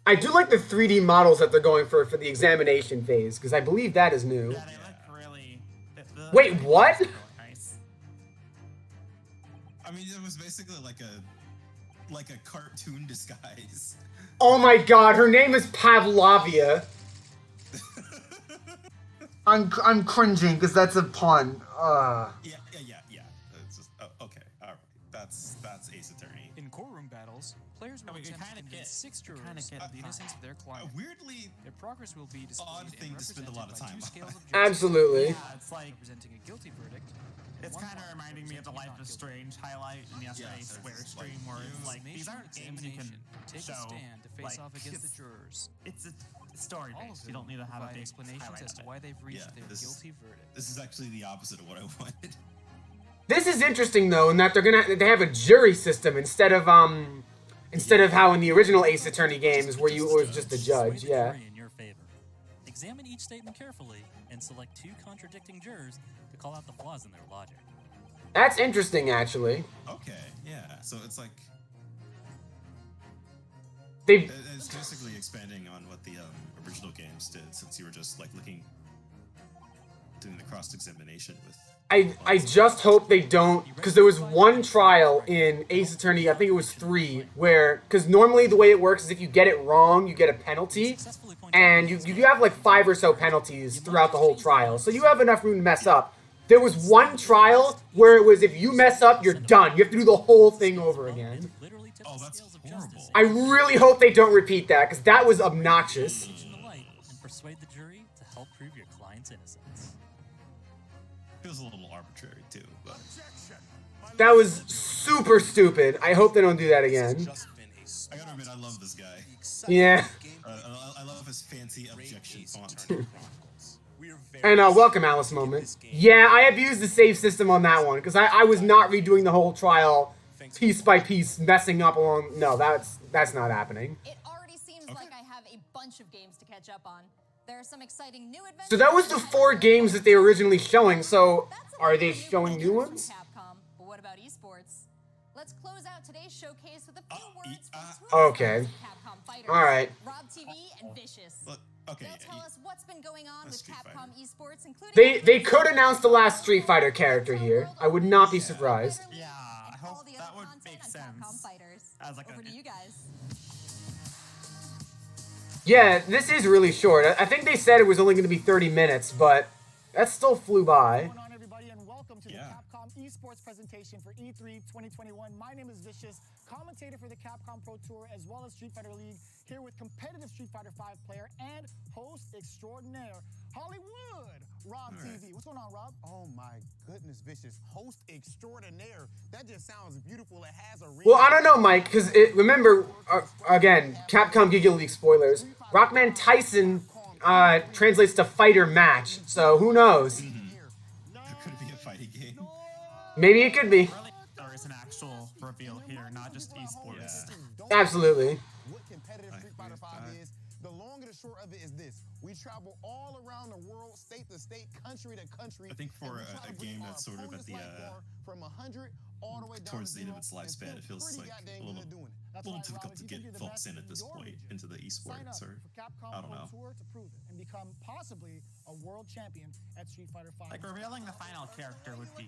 A: I do like the 3D models that they're going for the examination phase, because I believe that is new.
C: Yeah, they look really.
A: Wait, what?
C: Really nice.
B: I mean, it was basically like a cartoon disguise.
A: Oh my god, her name is Pavlovia. I'm cringing because that's a pun.
B: Yeah. It's just, okay, all right. That's Ace Attorney.
H: In courtroom battles, players will
C: we
H: attempt
C: kinda
H: to convince
C: get-
H: 6
C: we
H: jurors
C: kinda get
H: of the
C: the
H: innocence of their
B: A
H: client.
B: weirdly
H: Their progress will be displayed
B: odd
H: and
B: thing to spend a lot of
H: represented
B: time
H: by 2
B: on.
H: scales of justice,
A: Absolutely.
C: Yeah, it's like
H: representing a guilty verdict.
C: it's
H: one
C: kind of
H: bar
C: reminding me of the Life is Strange highlight in yesterday's
B: Yes,
C: Square
B: it's
C: stream,
B: like
C: where it's
B: you-
C: like these aren't games you can
H: take
C: show.
H: a stand to face
C: like,
H: off against the
C: it's-
H: jurors.
C: It's a story
H: All of
C: based.
H: them
C: You don't need to have a
H: provide
C: big
H: explanations
C: highlight
H: as
C: of
H: to
C: it.
H: why they've reached
B: Yeah,
H: their
B: this-
H: guilty verdict.
B: This is actually the opposite of what I wanted.
A: This is interesting though, in that they have a jury system instead of how in the original Ace Attorney games where you was just a judge.
I: Sway the
A: Yeah.
I: jury in your favor. Examine each statement carefully and select 2 contradicting jurors to call out the flaws in their logic.
A: That's interesting, actually.
B: Okay, yeah. So it's like
A: They
B: it's basically expanding on what the original games did, since you were just like doing the cross-examination with.
A: I just hope they don't, because there was one trial in Ace Attorney, I think it was 3, where, because normally the way it works is if you get it wrong, you get a penalty, and you have like 5 or so penalties throughout the whole trial, so you have enough room to mess up. There was one trial where it was if you mess up, you're done. You have to do the whole thing over again.
I: Literally tip
B: Oh,
I: the
B: that's
I: scales of
B: horrible.
I: justice
A: I really hope they don't repeat that, because that was obnoxious.
I: in the light and persuade the jury to help prove your client's innocence.
B: Feels a little arbitrary too, but
A: That was super stupid. I hope they don't do that again.
E: Just been a
B: I gotta admit, I love this guy.
A: Yeah.
B: I love his fancy objection font.
A: And welcome Alice moment. Yeah, I abused the save system on that one, because I was not redoing the whole trial piece by piece, messing up along. No, that's not happening.
D: It already seems like I have a bunch of games to catch up on. There are some exciting new adventures.
A: So that was the 4 games that they were originally showing, so
D: That's a
A: are
D: lot
A: they
D: of
A: showing new
D: content
A: ones?
D: from Capcom, but what about esports? Let's close out today's showcase with a few words from two
A: okay.
D: stars of Capcom fighters.
A: All right.
D: Rob TV and Vicious.
B: Look, okay,
D: They'll
B: yeah,
D: tell us what's been going on with
B: Street
D: Capcom
B: Fighter.
D: esports, including
A: They could announce the last Street Fighter character here. I would not be surprised.
C: Yeah, I
D: all
C: hope
D: the
C: that
D: other
C: would
D: content
C: make
D: on Capcom
C: sense.
D: Fighters.
C: As like
D: Over
C: a-
D: to you guys.
A: Yeah, this is really short. I think they said it was only going to be 30 minutes, but that still flew by.
J: What's going on, everybody, and welcome to
B: Yeah.
J: the Capcom Esports presentation for E3 2021. My name is Vicious, commentator for the Capcom Pro Tour as well as Street Fighter League, here with competitive Street Fighter V player and host extraordinaire, Hollywood, Rob TV. What's going on, Rob?
K: Oh my goodness, Vicious. Host extraordinaire. That just sounds beautiful. It has a ring.
A: Well, I don't know, Mike, because remember, again, Capcom Giga League spoilers. Rockman Tyson translates to fighter match, so who knows?
B: There could be a fighting game.
A: Maybe it could be.
C: Really, there is an actual reveal here, not just esports.
A: Absolutely.
K: What competitive Street Fighter V is, the long and the short of it is this. We travel all around the world, state to state, country to country.
B: I think for
K: and we try
B: a
K: to bring
B: game
K: our
B: that's sort of at
K: opponent's
B: the,
K: life bar from 100 all the way down
B: towards
K: to
B: the end of
K: zero,
B: its
K: and
B: lifespan,
K: feel
B: it feels
K: pretty
B: like
K: goddamn
B: a little,
K: good doing it.
J: That's
B: little
J: right, Rob.
B: difficult
J: If
B: to
J: you
B: get
J: think you're the
B: folks
J: best
B: in at this
J: your
B: point
J: region,
B: into the
J: sign
B: esports,
J: up
B: or
J: for Capcom
B: I don't
J: Pro
B: know.
J: Tour to prove it and become possibly a world champion at Street Fighter V.
C: Like revealing the final character would be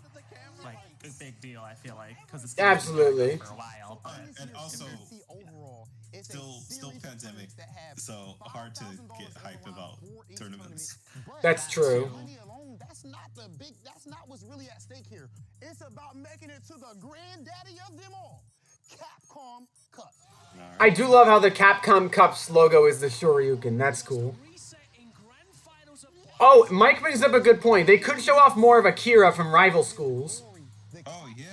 C: like a big deal. I feel like because it's
A: Absolutely.
C: for a while. But
B: and also
K: See, overall, it's a
B: still
K: series of
B: pandemic,
K: tournaments that have
B: so hard to
K: $5,000
B: get hyped
K: around
B: about
K: for each
B: tournaments.
K: tournament. But
A: That's true.
K: money alone, that's not what's really at stake here. It's about making it to the granddaddy of them all, Capcom Cup.
A: I do love how the Capcom Cups logo is the Shoryuken. That's cool. Oh, Mike brings up a good point. They could show off more of Akira from rival schools.
B: Oh yeah.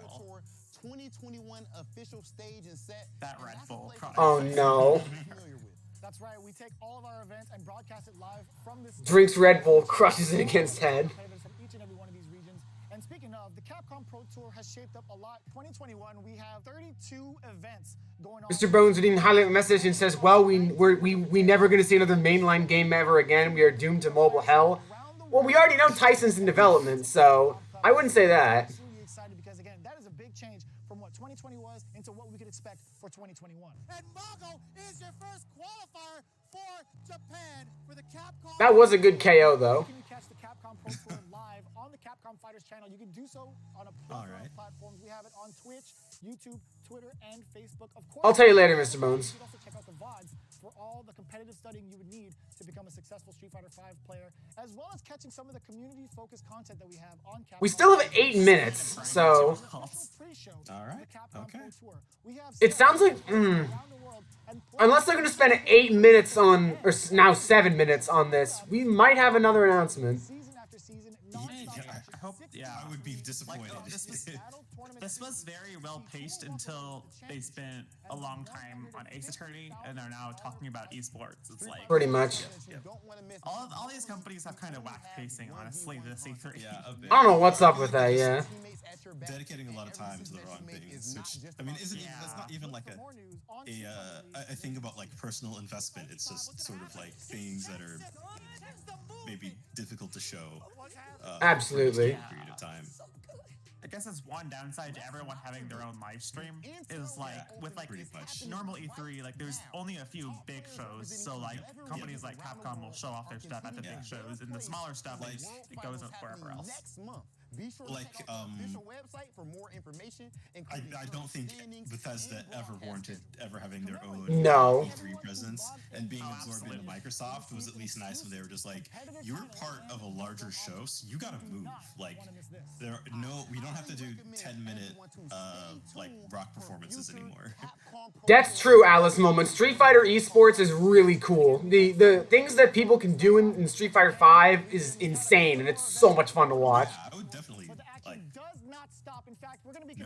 K: Pro Tour 2021 official stage and set.
C: That
K: and
C: Red
K: that's a
C: Bull
K: place
C: product.
A: Oh
K: that
A: no.
K: I'm familiar with.
J: That's right. We take all of our events and broadcast it live from this.
A: Drinks Red Bull, crushes it against head.
J: Competitors from each and every one of these regions. And speaking of, the Capcom Pro Tour has shaped up a lot. 2021, we have 32 events going on.
A: Mr. Bones didn't highlight a message and says, well, we never going to see another mainline game ever again. We are doomed to mobile hell. Well, we already know Tyson's in development, so I wouldn't say that.
J: Absolutely excited because again, that is a big change from what 2020 was into what we could expect for 2021.
K: And Mago is your first qualifier for Japan for the Capcom.
A: That was a good KO, though.
J: Can you catch the Capcom Pro Tour live on the Capcom Fighters channel? You can do so on a plethora of platforms. We have it on Twitch, YouTube, Twitter, and Facebook. Of course,
A: I'll tell you later, Mr. Bones.
J: You can also check out the VODs for all the competitive studying you would need to become a successful Street Fighter V player, as well as catching some of the community-focused content that we have on Capcom.
A: We still have 8 minutes, so...
B: Alright, okay.
A: It sounds like... Unless they're going to spend 8 minutes on... Or now 7 minutes on this, we might have another announcement.
C: I hope, yeah.
B: I would be disappointed.
C: This was very well paced until they spent a long time on Ace Attorney and are now talking about esports. It's like
A: pretty much.
C: All these companies have kind of whack pacing, honestly. This E3.
B: Yeah, a bit.
A: I don't know what's up with that. Yeah.
B: Dedicating a lot of time to the wrong things, which I mean, that's not even like a thing about like personal investment. It's just sort of like things that are maybe difficult to show.
A: Absolutely.
B: For a period of time.
C: I guess it's one downside to everyone having their own live stream is like with like normal E3, like there's only a few big shows, so like companies like Capcom will show off their stuff at the big shows, and the smaller stuff like it goes up wherever else.
B: Like I don't think Bethesda ever wanted having their own E3 presence, and being absorbed into Microsoft was at least nice when they were just like, you're part of a larger show, so you gotta move. Like we don't have to do 10-minute like rock performances anymore.
A: That's true, Alice Moment. Street Fighter esports is really cool. The things that people can do in Street Fighter V is insane, and it's so much fun to watch.
B: Yeah, I would definitely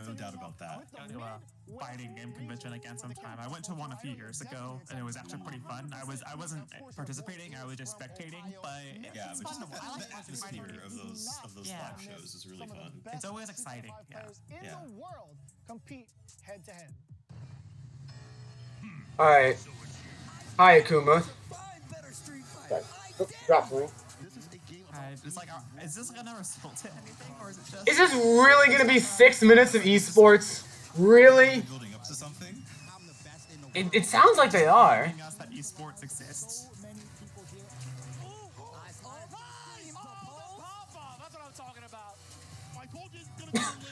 B: no doubt about that.
C: Go to a fighting game convention again sometime. I went to one a few years ago, and it was actually pretty fun. I wasn't participating; I was just spectating. But
B: yeah,
C: it's
B: but
C: fun to watch.
B: the atmosphere of those live shows is really fun.
C: It's always exciting.
J: In the world compete head to head.
A: All right. Hi, Akuma. Drop me.
C: It's like, is this gonna result in anything, or is it just?
A: Is this really gonna be 6 minutes of esports? Really?
B: Building up to something?
A: It sounds like they are.
C: Us that esports exists.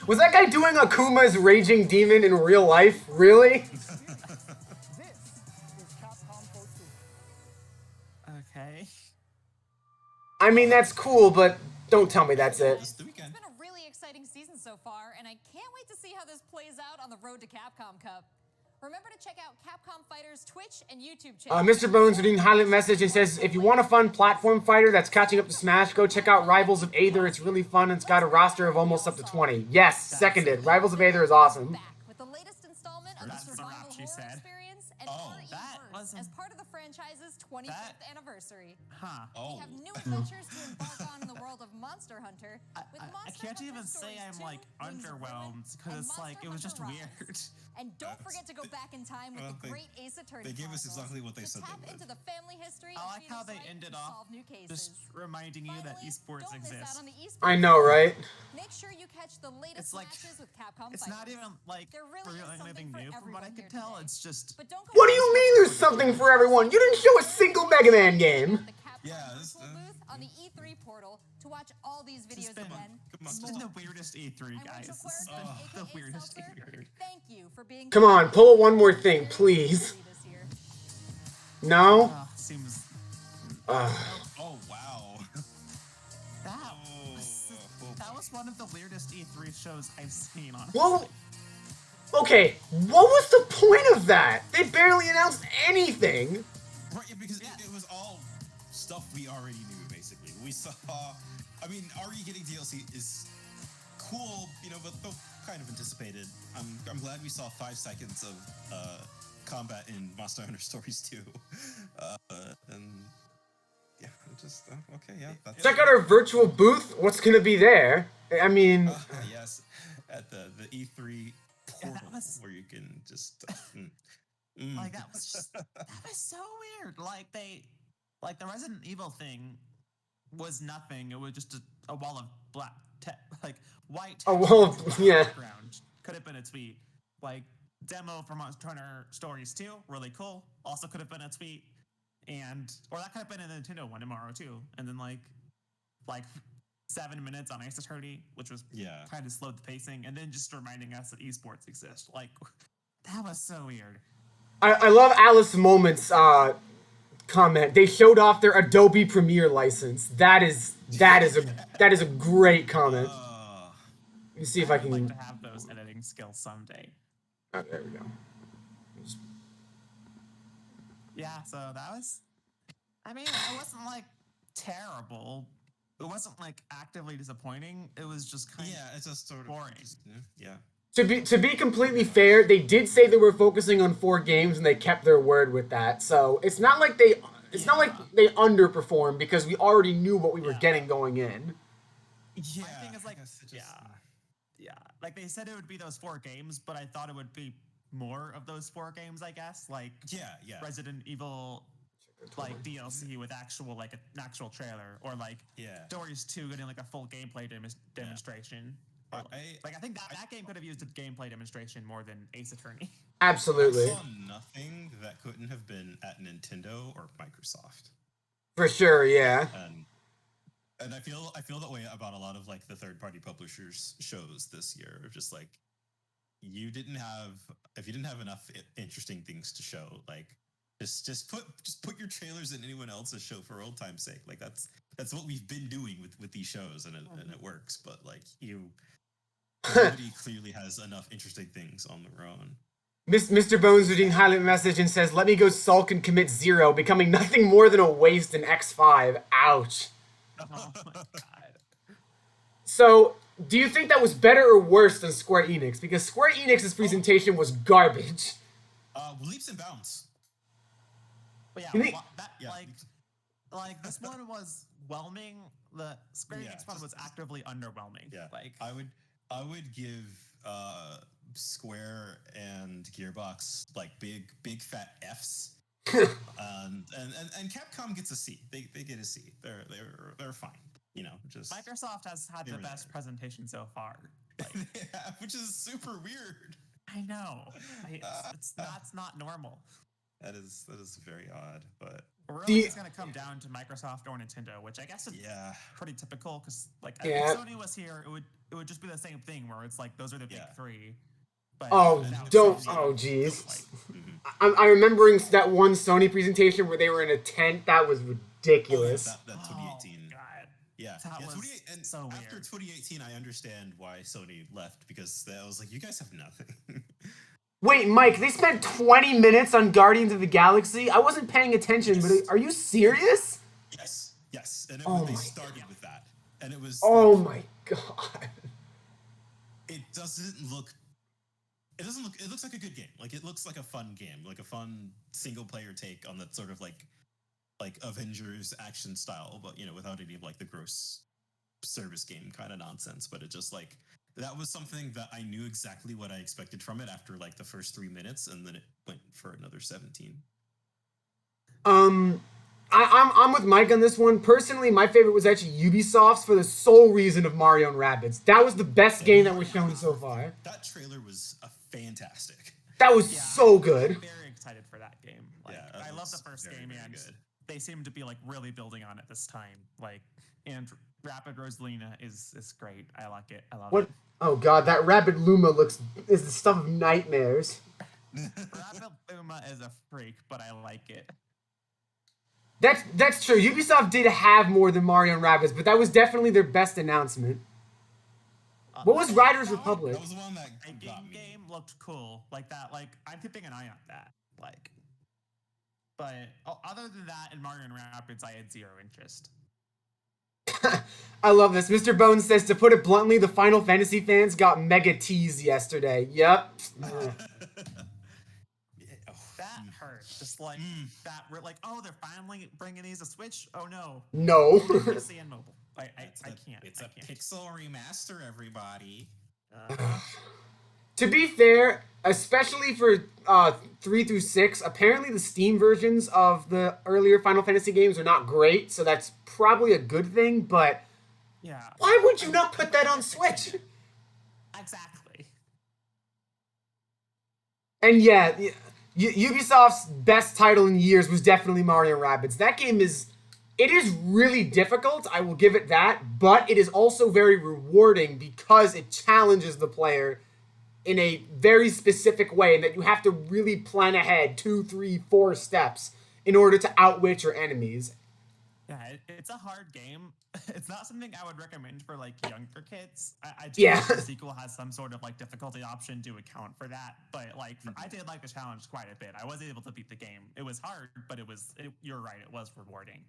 A: Was that guy doing Akuma's Raging Demon in real life? Really?
C: Okay.
A: I mean, that's cool, but don't tell me that's it.
D: It's been a really exciting season so far, and I can't wait to see how this plays out on the road to Capcom Cup. Remember to check out Capcom Fighters' Twitch and YouTube channel.
A: Mr. Bones reading highlight message and says, if you want a fun platform fighter that's catching up to Smash, go check out Rivals of Aether. It's really fun, and it's got a roster of almost up to 20. Yes, seconded. Rivals of Aether is awesome.
D: With the latest installment of the survival horror experience and RE-verse as part of the franchise's 25th anniversary. We have new adventures to embark on in the world of Monster Hunter.
C: I can't even say I'm like underwhelmed because it's like it was just weird.
D: And don't forget to go back in time with the great Ace Attorney.
B: They gave us exactly what they said they would.
D: Into the family history.
C: I like how they ended off just reminding you that esports exists.
A: I know, right?
D: Make sure you catch the latest matches with Capcom.
C: It's not even like revealing anything new from what I can tell. It's just.
A: What do you mean there's something for everyone? You didn't show a single Mega Man game.
B: Yeah,
D: booth on the E3 portal to watch all these videos again.
C: This has been the weirdest E3, guys. This has been the weirdest E3.
D: Thank you for being.
A: Come on, pull one more thing, please. No?
C: Seems.
B: Oh wow.
C: That was one of the weirdest E3 shows I've seen on.
A: Well, okay, what was the point of that? They barely announced anything.
B: Right, because it was all stuff we already knew, basically. We saw, I mean, RE getting DLC is cool, you know, but kind of anticipated. I'm glad we saw 5 seconds of combat in Monster Hunter Stories 2. And yeah, just, okay, yeah.
A: Check out our virtual booth. What's going to be there? I mean...
B: yes, at the E3 portal, where you can just...
C: Like, that was so weird. Like, the Resident Evil thing was nothing. It was just a wall of black, like white text.
A: A wall of, yeah.
C: Background. Could have been a tweet. Like, demo for Monster Hunter Stories 2, really cool. Also could have been a tweet. Or that could have been a Nintendo one tomorrow too. And then like 7 minutes on Ace Attorney, which was kind of slowed the pacing, and then just reminding us that esports exist. Like, that was so weird.
A: I love Alice Moment's comment. They showed off their Adobe Premiere license. That is a great comment. Let me see if I can.
C: I'd like to have those editing skills someday.
A: Oh, there we go.
C: Yeah, so that was. I mean, it wasn't like terrible. It wasn't like actively disappointing. It was just kind of
B: it's just sort of
C: boring.
A: To be completely fair, they did say they were focusing on 4 games and they kept their word with that. So it's not like they underperformed because we already knew what we were getting going in.
C: Yeah, my thing is like like they said it would be those 4 games, but I thought it would be more of those 4 games. I guess like Resident Evil. Like DLC with actual an actual trailer, or like Stories 2 getting like a full gameplay demonstration. I think that game could have used a gameplay demonstration more than Ace Attorney.
A: Absolutely.
B: I saw nothing that couldn't have been at Nintendo or Microsoft.
A: For sure, yeah.
B: And I feel that way about a lot of like the third-party publishers shows this year. Just like if you didn't have enough interesting things to show, like. Just put your trailers in anyone else's show for old time's sake. Like that's what we've been doing with these shows, and it works. But like nobody clearly has enough interesting things on their own.
A: Mr. Bones reading highlight message and says, "Let me go sulk and commit 0, becoming nothing more than a waste in X5." Ouch.
C: Oh my god.
A: So, do you think that was better or worse than Square Enix? Because Square Enix's presentation was garbage.
B: Leaps and bounds.
C: But like this one was whelming. The Square Enix one was actively underwhelming.
B: Yeah,
C: like
B: I would give Square and Gearbox like big fat Fs, and Capcom gets a C. They get a C. They're fine. Just
C: Microsoft has had the best presentation so far. Like,
B: which is super weird.
C: I know. That's not normal.
B: That is very odd, but
C: really it's going to come down to Microsoft or Nintendo, which I guess is pretty typical because like if Sony was here, it would just be the same thing where it's like those are the big 3. But
A: jeez. I'm remembering that one Sony presentation where they were in a tent. That was ridiculous.
B: That 2018.
C: Oh, God.
B: Yeah.
C: And
B: so
C: after
B: 2018, I understand why Sony left because I was like, you guys have nothing.
A: Wait, Mike, they spent 20 minutes on Guardians of the Galaxy? I wasn't paying attention, but are you serious?
B: Yes. And they started with that. And it was...
A: Oh my god.
B: It looks like a good game. Like, it looks like a fun game. Like a fun single-player take on that sort of like Avengers action style, but, without any of like the gross service game kind of nonsense. But it just like... That was something that I knew exactly what I expected from it after like the first 3 minutes, and then it went for another 17.
A: I'm with Mike on this one. Personally, my favorite was actually Ubisoft's for the sole reason of Mario and Rabbids. That was the best game that was shown so far.
B: That trailer was fantastic.
A: That was so good.
C: I'm very excited for that game. Like, I love the first game, and they seem to be like really building on it this time. Like, and Rapid Rosalina is great. I like it. I love it.
A: Oh god, that Rapid Luma is the stuff of nightmares.
C: Rapid Luma is a freak, but I like it.
A: That's true. Ubisoft did have more than Mario and Rabbids, but that was definitely their best announcement. What was Riders Republic?
B: That was the one that
C: game looked cool. Like that. Like I'm keeping an eye on that. Like, but other than that, in Mario and Rabbids, I had 0 interest.
A: I love this. Mr. Bones says, to put it bluntly, the Final Fantasy fans got mega teased yesterday. Yep.
C: That hurt. Just like that. Like, oh, they're finally bringing these to Switch. Oh no.
A: No.
C: PC and mobile. I can't.
B: It's a pixel remaster, everybody.
A: To be fair, especially for 3 through 6. Apparently, the Steam versions of the earlier Final Fantasy games are not great, so that's probably a good thing. But
C: yeah,
A: why would you not put that on Switch?
C: Exactly.
A: And yeah, Ubisoft's best title in years was definitely Mario Rabbids. That game is really difficult, I will give it that, but it is also very rewarding because it challenges the player in a very specific way, and that you have to really plan ahead 2, 3, 4 steps in order to outwit your enemies.
C: Yeah, it's a hard game. It's not something I would recommend for like younger kids. I do
A: Yeah.
C: wish the sequel has some sort of like difficulty option to account for that. But like, I did like the challenge quite a bit. I was able to beat the game. It was hard, but you're right, it was rewarding.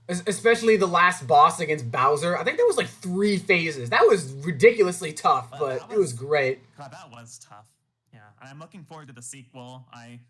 A: Especially the last boss against Bowser. I think that was like 3 phases. That was ridiculously tough, but it was great.
C: God, that was tough. Yeah, and I'm looking forward to the sequel. I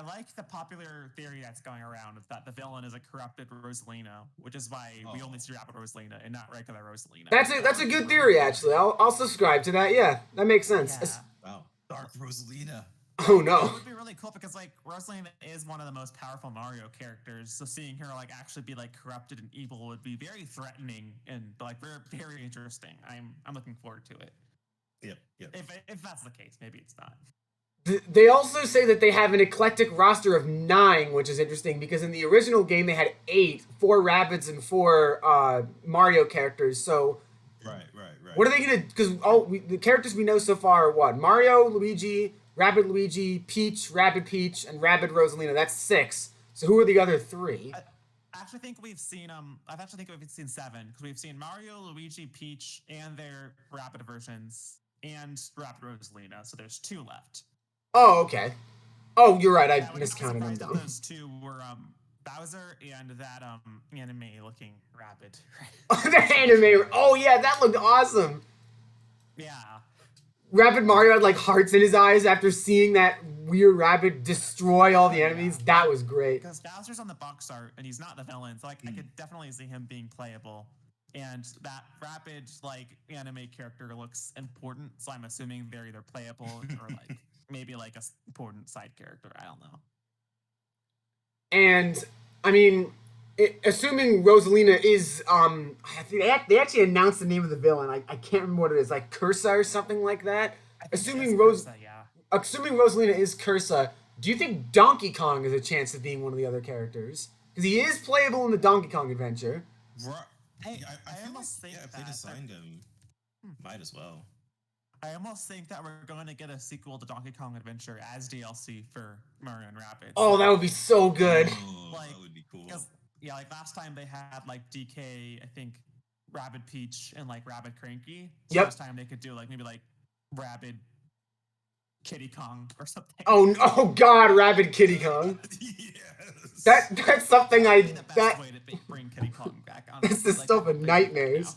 C: like the popular theory that's going around that the villain is a corrupted Rosalina, which is why we only see Rapid Rosalina and not regular Rosalina.
A: That's a good theory, actually. I'll subscribe to that. Yeah, that makes sense.
C: Yeah.
B: Wow, Dark Rosalina.
A: Oh no.
C: It would be really cool because like Rosalina is one of the most powerful Mario characters, so seeing her like actually be like corrupted and evil would be very threatening and like very, very interesting. I'm looking forward to it.
B: Yep.
C: If that's the case, maybe it's not.
A: They also say that they have an eclectic roster of 9, which is interesting because in the original game they had 8, 4 Rabbids and 4 Mario characters. So,
B: right.
A: What are they gonna? Because the characters we know so far are what? Mario, Luigi, Rabbid Luigi, Peach, Rabbid Peach, and Rabbid Rosalina. That's 6. So who are the other 3?
C: I actually think we've seen 7 because we've seen Mario, Luigi, Peach, and their Rabbid versions, and Rabbid Rosalina. So there's 2 left.
A: Oh, okay. Oh, you're right. I miscounted them.
C: Those 2 were Bowser and that anime-looking Rabbid.
A: The anime. Oh yeah, that looked awesome.
C: Yeah.
A: Rabbid Mario had like hearts in his eyes after seeing that weird Rabbid destroy all the enemies. That was great.
C: Because Bowser's on the box art and he's not the villain, so like I could definitely see him being playable. And that Rabbid like anime character looks important, so I'm assuming they're either playable or like maybe like a important side character. I don't know.
A: And I mean, assuming Rosalina is I think they actually announced the name of the villain. I can't remember what it is, like Cursa or something like that. Assuming Rosalina is Cursa, do you think Donkey Kong has a chance of being one of the other characters? Because he is playable in the Donkey Kong adventure.
B: Right.
C: Hey,
B: I almost think if they designed him, might as well.
C: I almost think that we're going to get a sequel to Donkey Kong Adventure as DLC for Mario and Rabbids.
A: Oh, that would be so good.
B: That would be cool.
C: Yeah, like last time they had like DK, I think Rabbid Peach and like Rabbid Cranky. So this time they could do like maybe like Rabbid Kitty Kong or something.
A: Oh God, Rabbid Kitty Kong.
B: Yes.
A: That's something
C: Way to bring Kitty Kong back on.
A: It's the stuff of nightmares.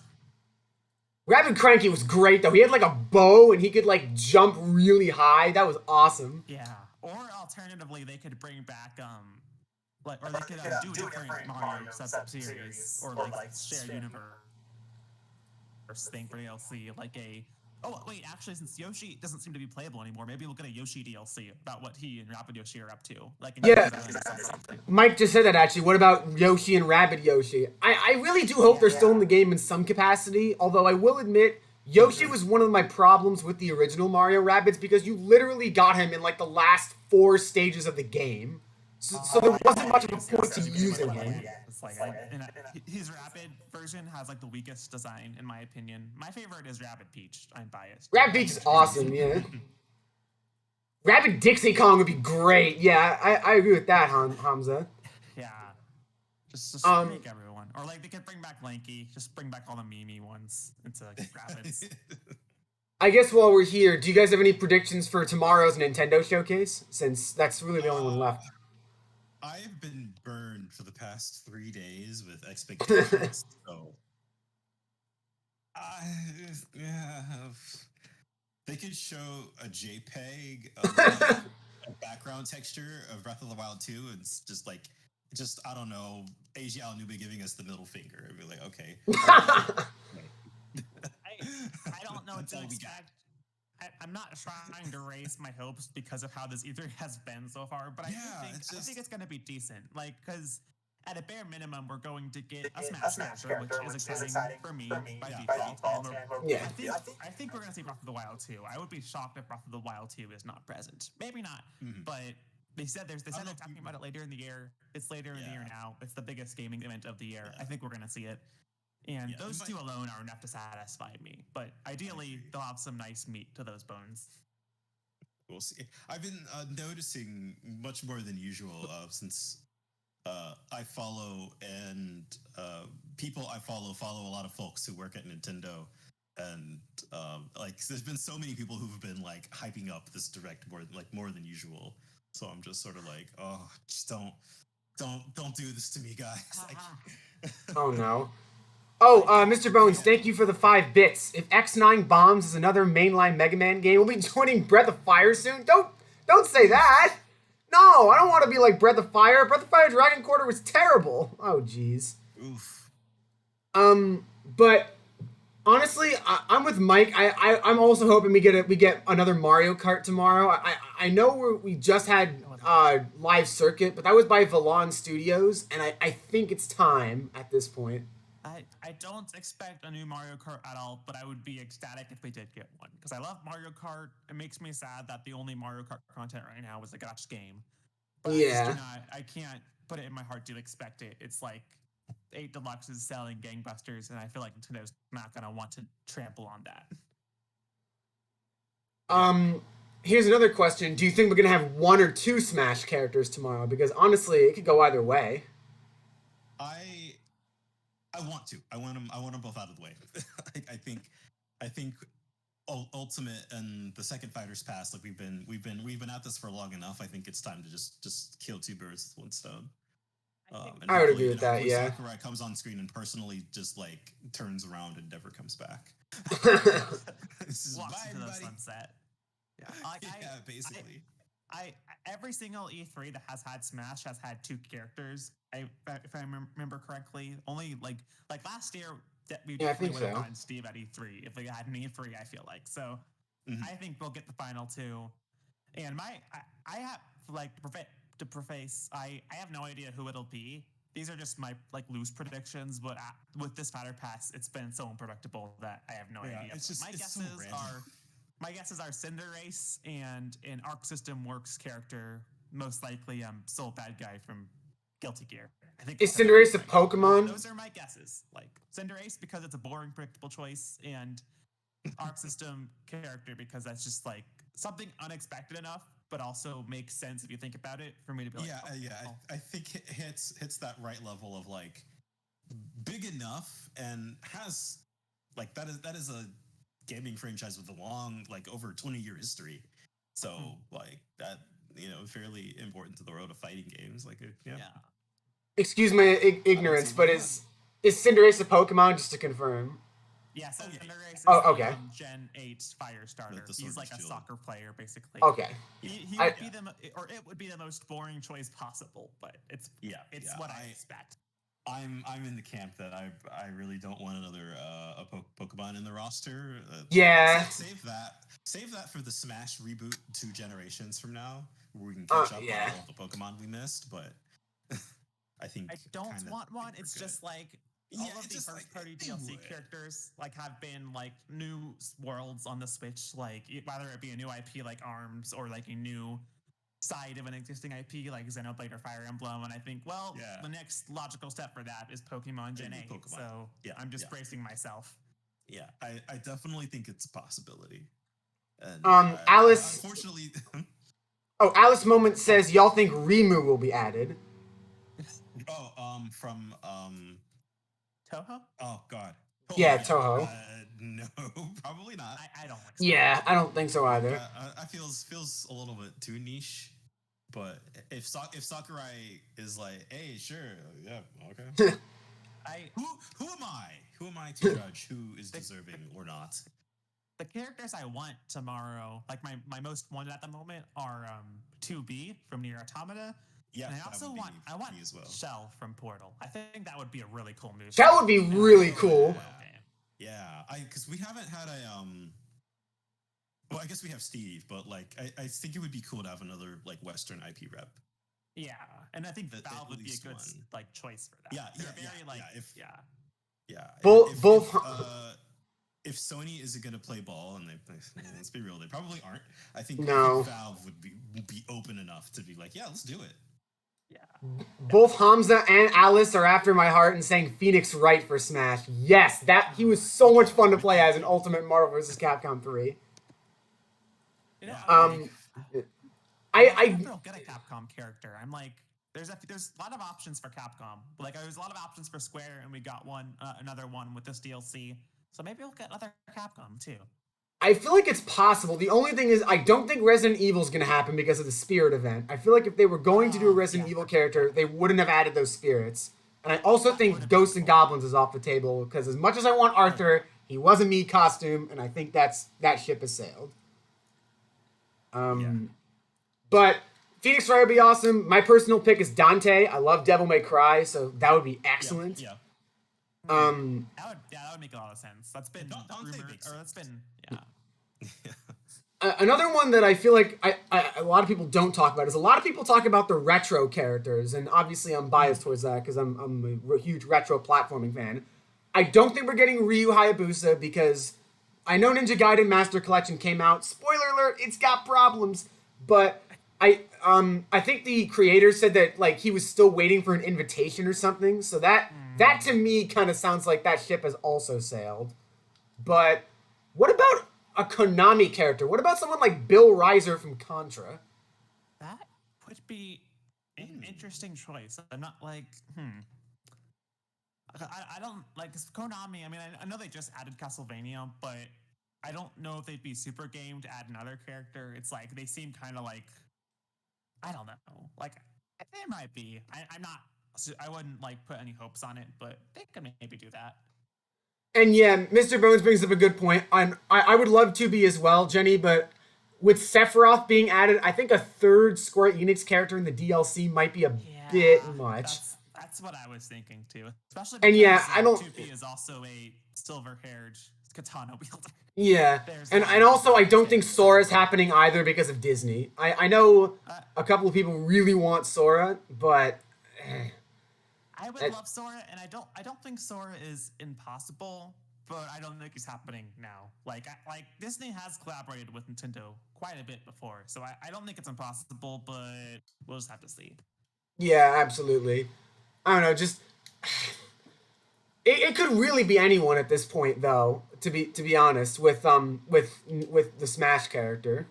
A: Rabbid Cranky was great though. He had like a bow and he could like jump really high. That was awesome.
C: Yeah. Or alternatively, they could bring back or they could do a different Mario sub-series or like shared universe thing for DLC, like a. Oh wait, actually, since Yoshi doesn't seem to be playable anymore, maybe we'll get a Yoshi DLC about what he and Rabbid Yoshi are up to. Like
A: Mike just said that actually. What about Yoshi and Rabbid Yoshi? I really do hope they're still in the game in some capacity. Although I will admit, Yoshi was one of my problems with the original Mario Rabbids because you literally got him in like the last 4 stages of the game. So there wasn't much of a point to using him.
C: It's like, his Rabbid version has like the weakest design in my opinion. My favorite is Rabbid Peach. I'm biased.
A: Rabbid Peach is awesome, yeah. Rabbid Dixie Kong would be great. Yeah, I agree with that, Hamza.
C: Yeah. Just make everyone. Or like they could bring back Lanky. Just bring back all the Mimi ones into like, Rabbids.
A: I guess while we're here, do you guys have any predictions for tomorrow's Nintendo showcase? Since that's really the only one left.
B: I've been burned for the past 3 days with expectations, so they could show a JPEG of a background texture of Breath of the Wild 2, and it's just I don't know, Eiji Aonuma giving us the middle finger. I'd be like, okay.
C: I don't know what to expect. I'm not trying to raise my hopes because of how this E3 has been so far, but I think it's going to be decent. Like, because at a bare minimum, we're going to get a Smash character, which is exciting for me by default. I think we're going to see Breath of the Wild 2. I would be shocked if Breath of the Wild 2 is not present. Maybe not, but they said they're talking about it later in the year. It's later in the year now. It's the biggest gaming event of the year. I think we're going to see it. And those two alone are enough to satisfy me. But ideally, they'll have some nice meat to those bones.
B: We'll see. I've been noticing much more than usual since I follow and people I follow a lot of folks who work at Nintendo. And like, there's been so many people who've been like hyping up this direct more than usual. So I'm just sort of like, oh, just don't do this to me, guys.
A: Oh no. Oh, Mr. Bones, thank you for the 5 bits. If X9 Bombs is another mainline Mega Man game, we'll be joining Breath of Fire soon. Don't say that. No, I don't want to be like Breath of Fire. Breath of Fire Dragon Quarter was terrible. Oh, jeez.
B: Oof.
A: But honestly, I'm with Mike. I'm also hoping we get another Mario Kart tomorrow. I know we just had live circuit, but that was by Valon Studios, and I think it's time at this point.
C: I don't expect a new Mario Kart at all, but I would be ecstatic if we did get one. Because I love Mario Kart. It makes me sad that the only Mario Kart content right now is a gotcha game. But I can't put it in my heart to expect it. It's like 8 Deluxes selling gangbusters, and I feel like Nintendo's not going to want to trample on that.
A: Here's another question. Do you think we're going to have 1 or 2 Smash characters tomorrow? Because honestly, it could go either way.
B: I want to. I want them both out of the way. I think Ultimate and the second Fighters Pass, like we've been at this for long enough. I think it's time to just kill 2 birds with 1 stone.
A: I would agree with that. Yeah.
B: Sakurai comes on screen and personally just like turns around and never comes back. This is
C: walks into the sunset. Yeah,
B: basically.
C: Every single E3 that has had Smash has had 2 characters. If I remember correctly, only like last year that we definitely would have gotten Steve at E3 if we had an E3. I feel like so. I think we'll get the final 2. And I have to preface. I have no idea who it'll be. These are just my like loose predictions, but with this Fighter Pass, it's been so unpredictable that I have no idea. My guesses are Cinderace and an Arc System Works character, most likely Soul Bad Guy from Guilty Gear. I think
A: is Cinderace a Pokemon?
C: Those are my guesses. Like Cinderace because it's a boring, predictable choice, and Arc System character because that's just like something unexpected enough, but also makes sense if you think about it. For me to be like,
B: I think it hits that right level of like big enough and has like that is a gaming franchise with a long, like over 20-year history. So like that, fairly important to the world of fighting games. Like, yeah.
A: Excuse my ignorance, but is Cinderace a Pokemon? Just to confirm.
C: Yeah, Cinderace is
A: okay.
C: Gen 8 fire starter. He's like a soccer player, basically.
A: Okay.
C: He would be it would be the most boring choice possible, but it's what I expect.
B: I'm in the camp that I really don't want another Pokemon in the roster. Save that for the Smash reboot 2 generations from now, where we can catch up on all the Pokemon we missed. But I think
C: I don't want one. It's just like all of the first-party DLC characters like have been like new worlds on the Switch, like whether it be a new IP like ARMS or like a new side of an existing IP like Xenoblade or Fire Emblem, and I think the next logical step for that is Pokemon Gen 8. So I'm just bracing myself.
B: Yeah, I definitely think it's a possibility. And,
A: Alice.
B: Unfortunately.
A: Alice Moment says y'all think Rimu will be added.
B: From
C: Toho?
B: Oh God.
A: Toho.
B: No, probably not.
C: I don't.
A: Yeah, I don't think so either.
B: I feels a little bit too niche, but if Sakurai is like, hey, sure, yeah, okay. Who am I? Who am I to judge who is deserving or not?
C: The characters I want tomorrow, like my most wanted at the moment, are 2B from Nier Automata.
B: Yeah,
C: and I want Shell from Portal. I think that would be a really cool move.
A: That would be really cool.
B: Yeah, because we haven't had a Well, I guess we have Steve, but like I think it would be cool to have another like Western IP rep.
C: Yeah, and I think Valve would be a good like choice for that.
B: If Sony isn't going to play ball, and let's be real, they probably aren't. I think Valve would be open enough to be like, yeah, let's do it.
C: Yeah.
A: Both Hamza and Alice are after my heart and saying Phoenix Wright for Smash. Yes, he was so much fun to play as in Ultimate Marvel vs. Capcom 3.
C: I'm real good at Capcom character. I'm like, there's a lot of options for Capcom. Like, there's a lot of options for Square, and we got another one with this DLC. So maybe we'll get other Capcom too.
A: I feel like it's possible. The only thing is, I don't think Resident Evil is going to happen because of the Spirit event. I feel like if they were going to do a Resident Evil character, they wouldn't have added those spirits. And I also think Ghosts and Goblins is off the table because as much as I want Arthur, he was a Mii costume, and I think that ship has sailed. But Phoenix Wright would be awesome. My personal pick is Dante. I love Devil May Cry, so that would be excellent.
C: Yeah. That would make a lot of sense. That's been rumored, or that's been
A: Another one that I feel like a lot of people don't talk about is a lot of people talk about the retro characters, and obviously I'm biased towards that because I'm a huge retro platforming fan. I don't think we're getting Ryu Hayabusa because I know Ninja Gaiden Master Collection came out. Spoiler alert, it's got problems, but I think the creator said that like he was still waiting for an invitation or something. So that to me kind of sounds like that ship has also sailed. But what about a Konami character? What about someone like Bill Riser from Contra?
C: That would be an interesting choice. I'm not like I don't like Konami. I mean, I know they just added Castlevania, but I don't know if they'd be super game to add another character. It's like they seem kind of like, I don't know. Like they might be. I wouldn't like put any hopes on it, but they could maybe do that.
A: And yeah, Mr. Bones brings up a good point. I would love to be as well, Jenny, but with Sephiroth being added, I think a third Square Enix character in the DLC might be a bit much.
C: That's what I was thinking too. Especially because
A: I don't.
C: 2P is also a silver-haired katana wielder.
A: Yeah, and also I don't think Sora's happening either because of Disney. I know a couple of people really want Sora, but
C: I would love Sora, and I don't think Sora is impossible, but I don't think he's happening now. Like Disney has collaborated with Nintendo quite a bit before, so I don't think it's impossible, but we'll just have to see.
A: Yeah, absolutely. I don't know, just it could really be anyone at this point, though. To be honest, with the Smash character.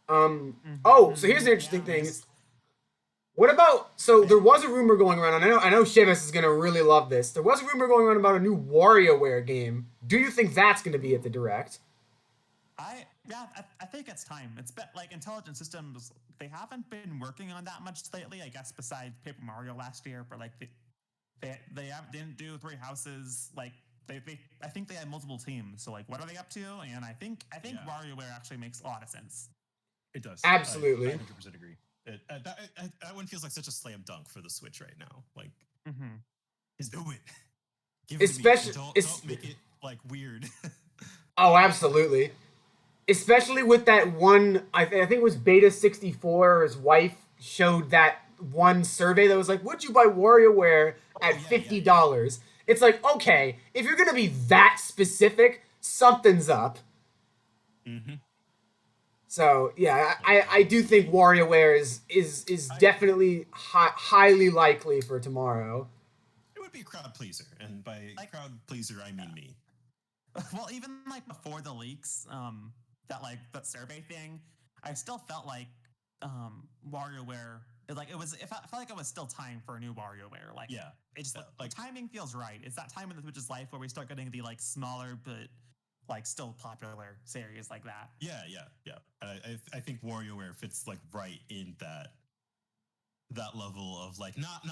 A: Oh, so here's an interesting thing. What about, so there was a rumor going around, and I know Shivas is going to really love this. There was a rumor going around about a new WarioWare game. Do you think that's going to be at the Direct?
C: I think it's time. It's been, like, Intelligent Systems, they haven't been working on that much lately, I guess, besides Paper Mario last year, but, like, they didn't do Three Houses, like, I think they had multiple teams, so, like, what are they up to? And I think WarioWare actually makes a lot of sense.
B: It does.
A: Absolutely.
B: I 100% agree. That one feels like such a slam dunk for the Switch right now. Like, just do it. Give it
A: Especially,
B: to me. Don't make it like weird.
A: Oh, absolutely. Especially with that one, I think it was Beta 64. His wife showed that one survey that was like, "Would you buy WarioWare at $50?" It's like, okay, if you're gonna be that specific, something's up.
B: Mm-hmm.
A: So yeah, I do think WarioWare is definitely highly likely for tomorrow.
B: It would be a crowd pleaser, and by crowd pleaser I mean me.
C: Well, even like before the leaks, that survey thing, I still felt like WarioWare. It felt like it was still time for a new WarioWare. Like, yeah, it's like timing feels right. It's that time in the Switch's life where we start getting the like smaller but like still popular series like that.
B: Yeah. I think WarioWare fits like right in that level of like not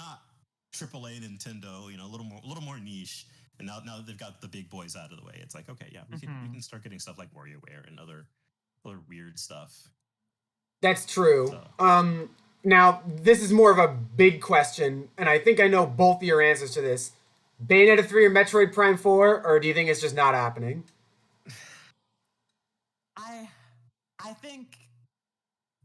B: AAA Nintendo, you know, a little more niche. And now that they've got the big boys out of the way, it's like, okay, yeah, we can start getting stuff like WarioWare and other weird stuff.
A: That's true.
B: So.
A: Now this is more of a big question, and I think I know both of your answers to this. Bayonetta 3 or Metroid Prime 4, or do you think it's just not happening?
C: I think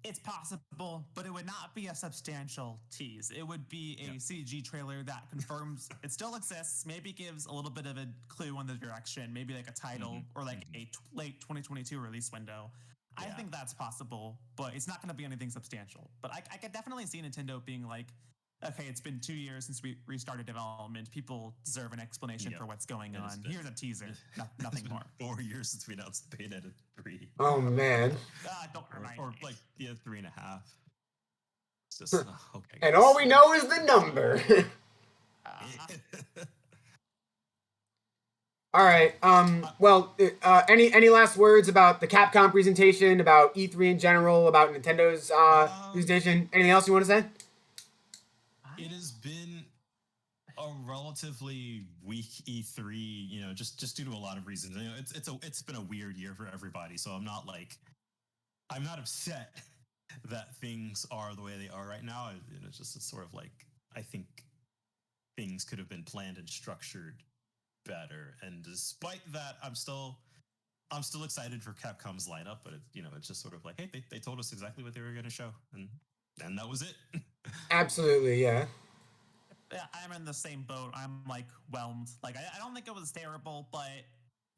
C: it's possible, but it would not be a substantial tease. It would be a CG trailer that confirms it still exists, maybe gives a little bit of a clue on the direction, maybe like a title or like a late 2022 release window. I think that's possible, but it's not going to be anything substantial. But I could definitely see Nintendo being like, okay, it's been 2 years since we restarted development. People deserve an explanation for what's going on. Here's a teaser. Nothing more.
B: 4 years since we announced Bayonetta 3.
A: Oh, man.
C: Don't remind
B: or
C: me.
B: like, 3.5. It's just, okay.
A: And all we know is the number. All right. Well, any last words about the Capcom presentation, about E3 in general, about Nintendo's presentation? Anything else you want to say?
B: It has been a relatively weak E3, just due to a lot of reasons. It's been a weird year for everybody, so I'm not upset that things are the way they are right now. It's sort of like, I think things could have been planned and structured better. And despite that, I'm still excited for Capcom's lineup, but it's just sort of like, hey, they told us exactly what they were going to show, and that was it.
A: Absolutely, yeah.
C: Yeah, I'm in the same boat. I'm like whelmed. Like I don't think it was terrible, but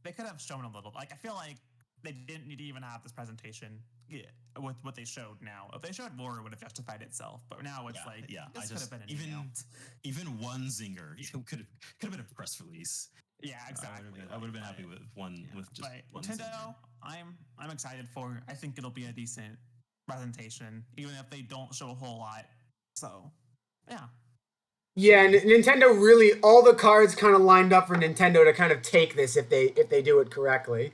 C: they could have shown a little. Like I feel like they didn't need to even have this presentation with what they showed now. If they showed more, it would have justified itself. But now it's this could have been
B: even one zinger. Could have been a press release.
C: Yeah, exactly.
B: I would have been happy with one with just one
C: Nintendo.
B: zinger.
C: I'm excited for. I think it'll be a decent presentation, even if they don't show a whole lot. So, yeah.
A: Yeah, Nintendo really, all the cards kind of lined up for Nintendo to kind of take this if they do it correctly.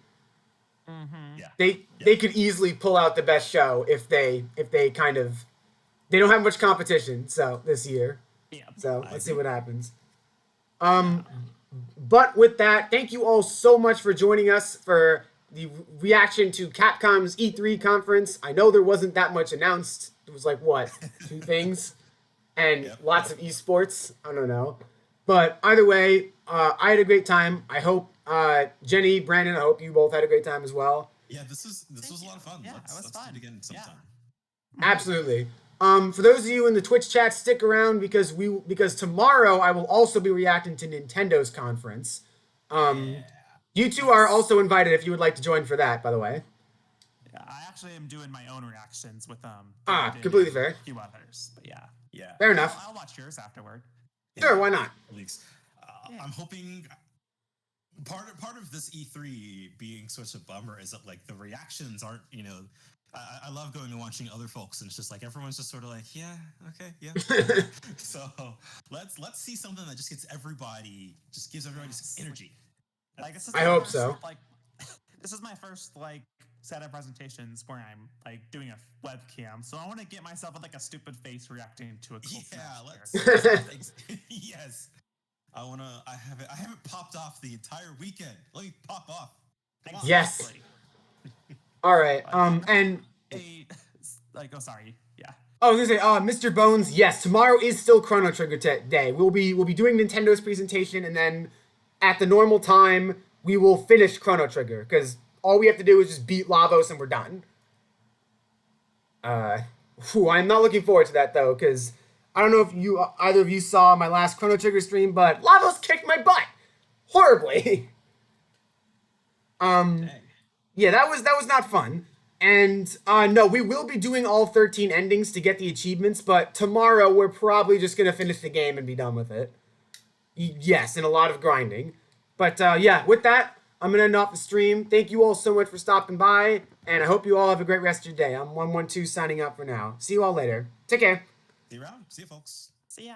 C: Mm-hmm.
B: Yeah.
A: They could easily pull out the best show if they kind of, they don't have much competition this year.
C: Yeah.
A: So let's see what happens. But with that, thank you all so much for joining us for the reaction to Capcom's E3 conference. I know there wasn't that much announced. It was like, what, 2 things? And lots of esports. I don't know. But either way, I had a great time. I hope, Jenny, Brandon, I hope you both had a great time as well.
B: Yeah, this was a lot of fun.
C: Yeah,
B: let's
C: it was fun.
B: do it again sometime.
A: Yeah. Absolutely. For those of you in the Twitch chat, stick around because tomorrow I will also be reacting to Nintendo's conference. You two are also invited if you would like to join for that, by the way.
C: Yeah, I actually am doing my own reactions with
A: completely fair.
C: A few others, but yeah.
A: Fair enough.
C: I'll watch yours afterward.
A: Sure, why not?
B: I'm hoping part of this E3 being such a bummer is that like the reactions aren't, I love going and watching other folks, and it's just like everyone's just sort of like, yeah, okay, yeah. So let's see something that just gives everybody some energy.
C: Like this is
A: I hope so.
C: Like this is my first set of presentations where I'm doing a webcam, so I want to get myself with a stupid face reacting to a cool
B: let's yes. I haven't popped off the entire weekend. Let me pop off.
A: Yes. All right. And
C: oh, sorry. Yeah.
A: Oh, I was gonna say, Mr. Bones. Yes, tomorrow is still Chrono Trigger day. We'll be doing Nintendo's presentation, and then at the normal time we will finish Chrono Trigger because all we have to do is just beat Lavos and we're done. I'm not looking forward to that though, because I don't know if either of you saw my last Chrono Trigger stream, but Lavos kicked my butt horribly. Yeah, that was not fun. And no, we will be doing all 13 endings to get the achievements, but tomorrow we're probably just gonna finish the game and be done with it. Yes, and a lot of grinding. But yeah, with that, I'm going to end off the stream. Thank you all so much for stopping by, and I hope you all have a great rest of your day. I'm 112 signing out for now. See you all later. Take care.
B: See you around. See you, folks.
C: See ya.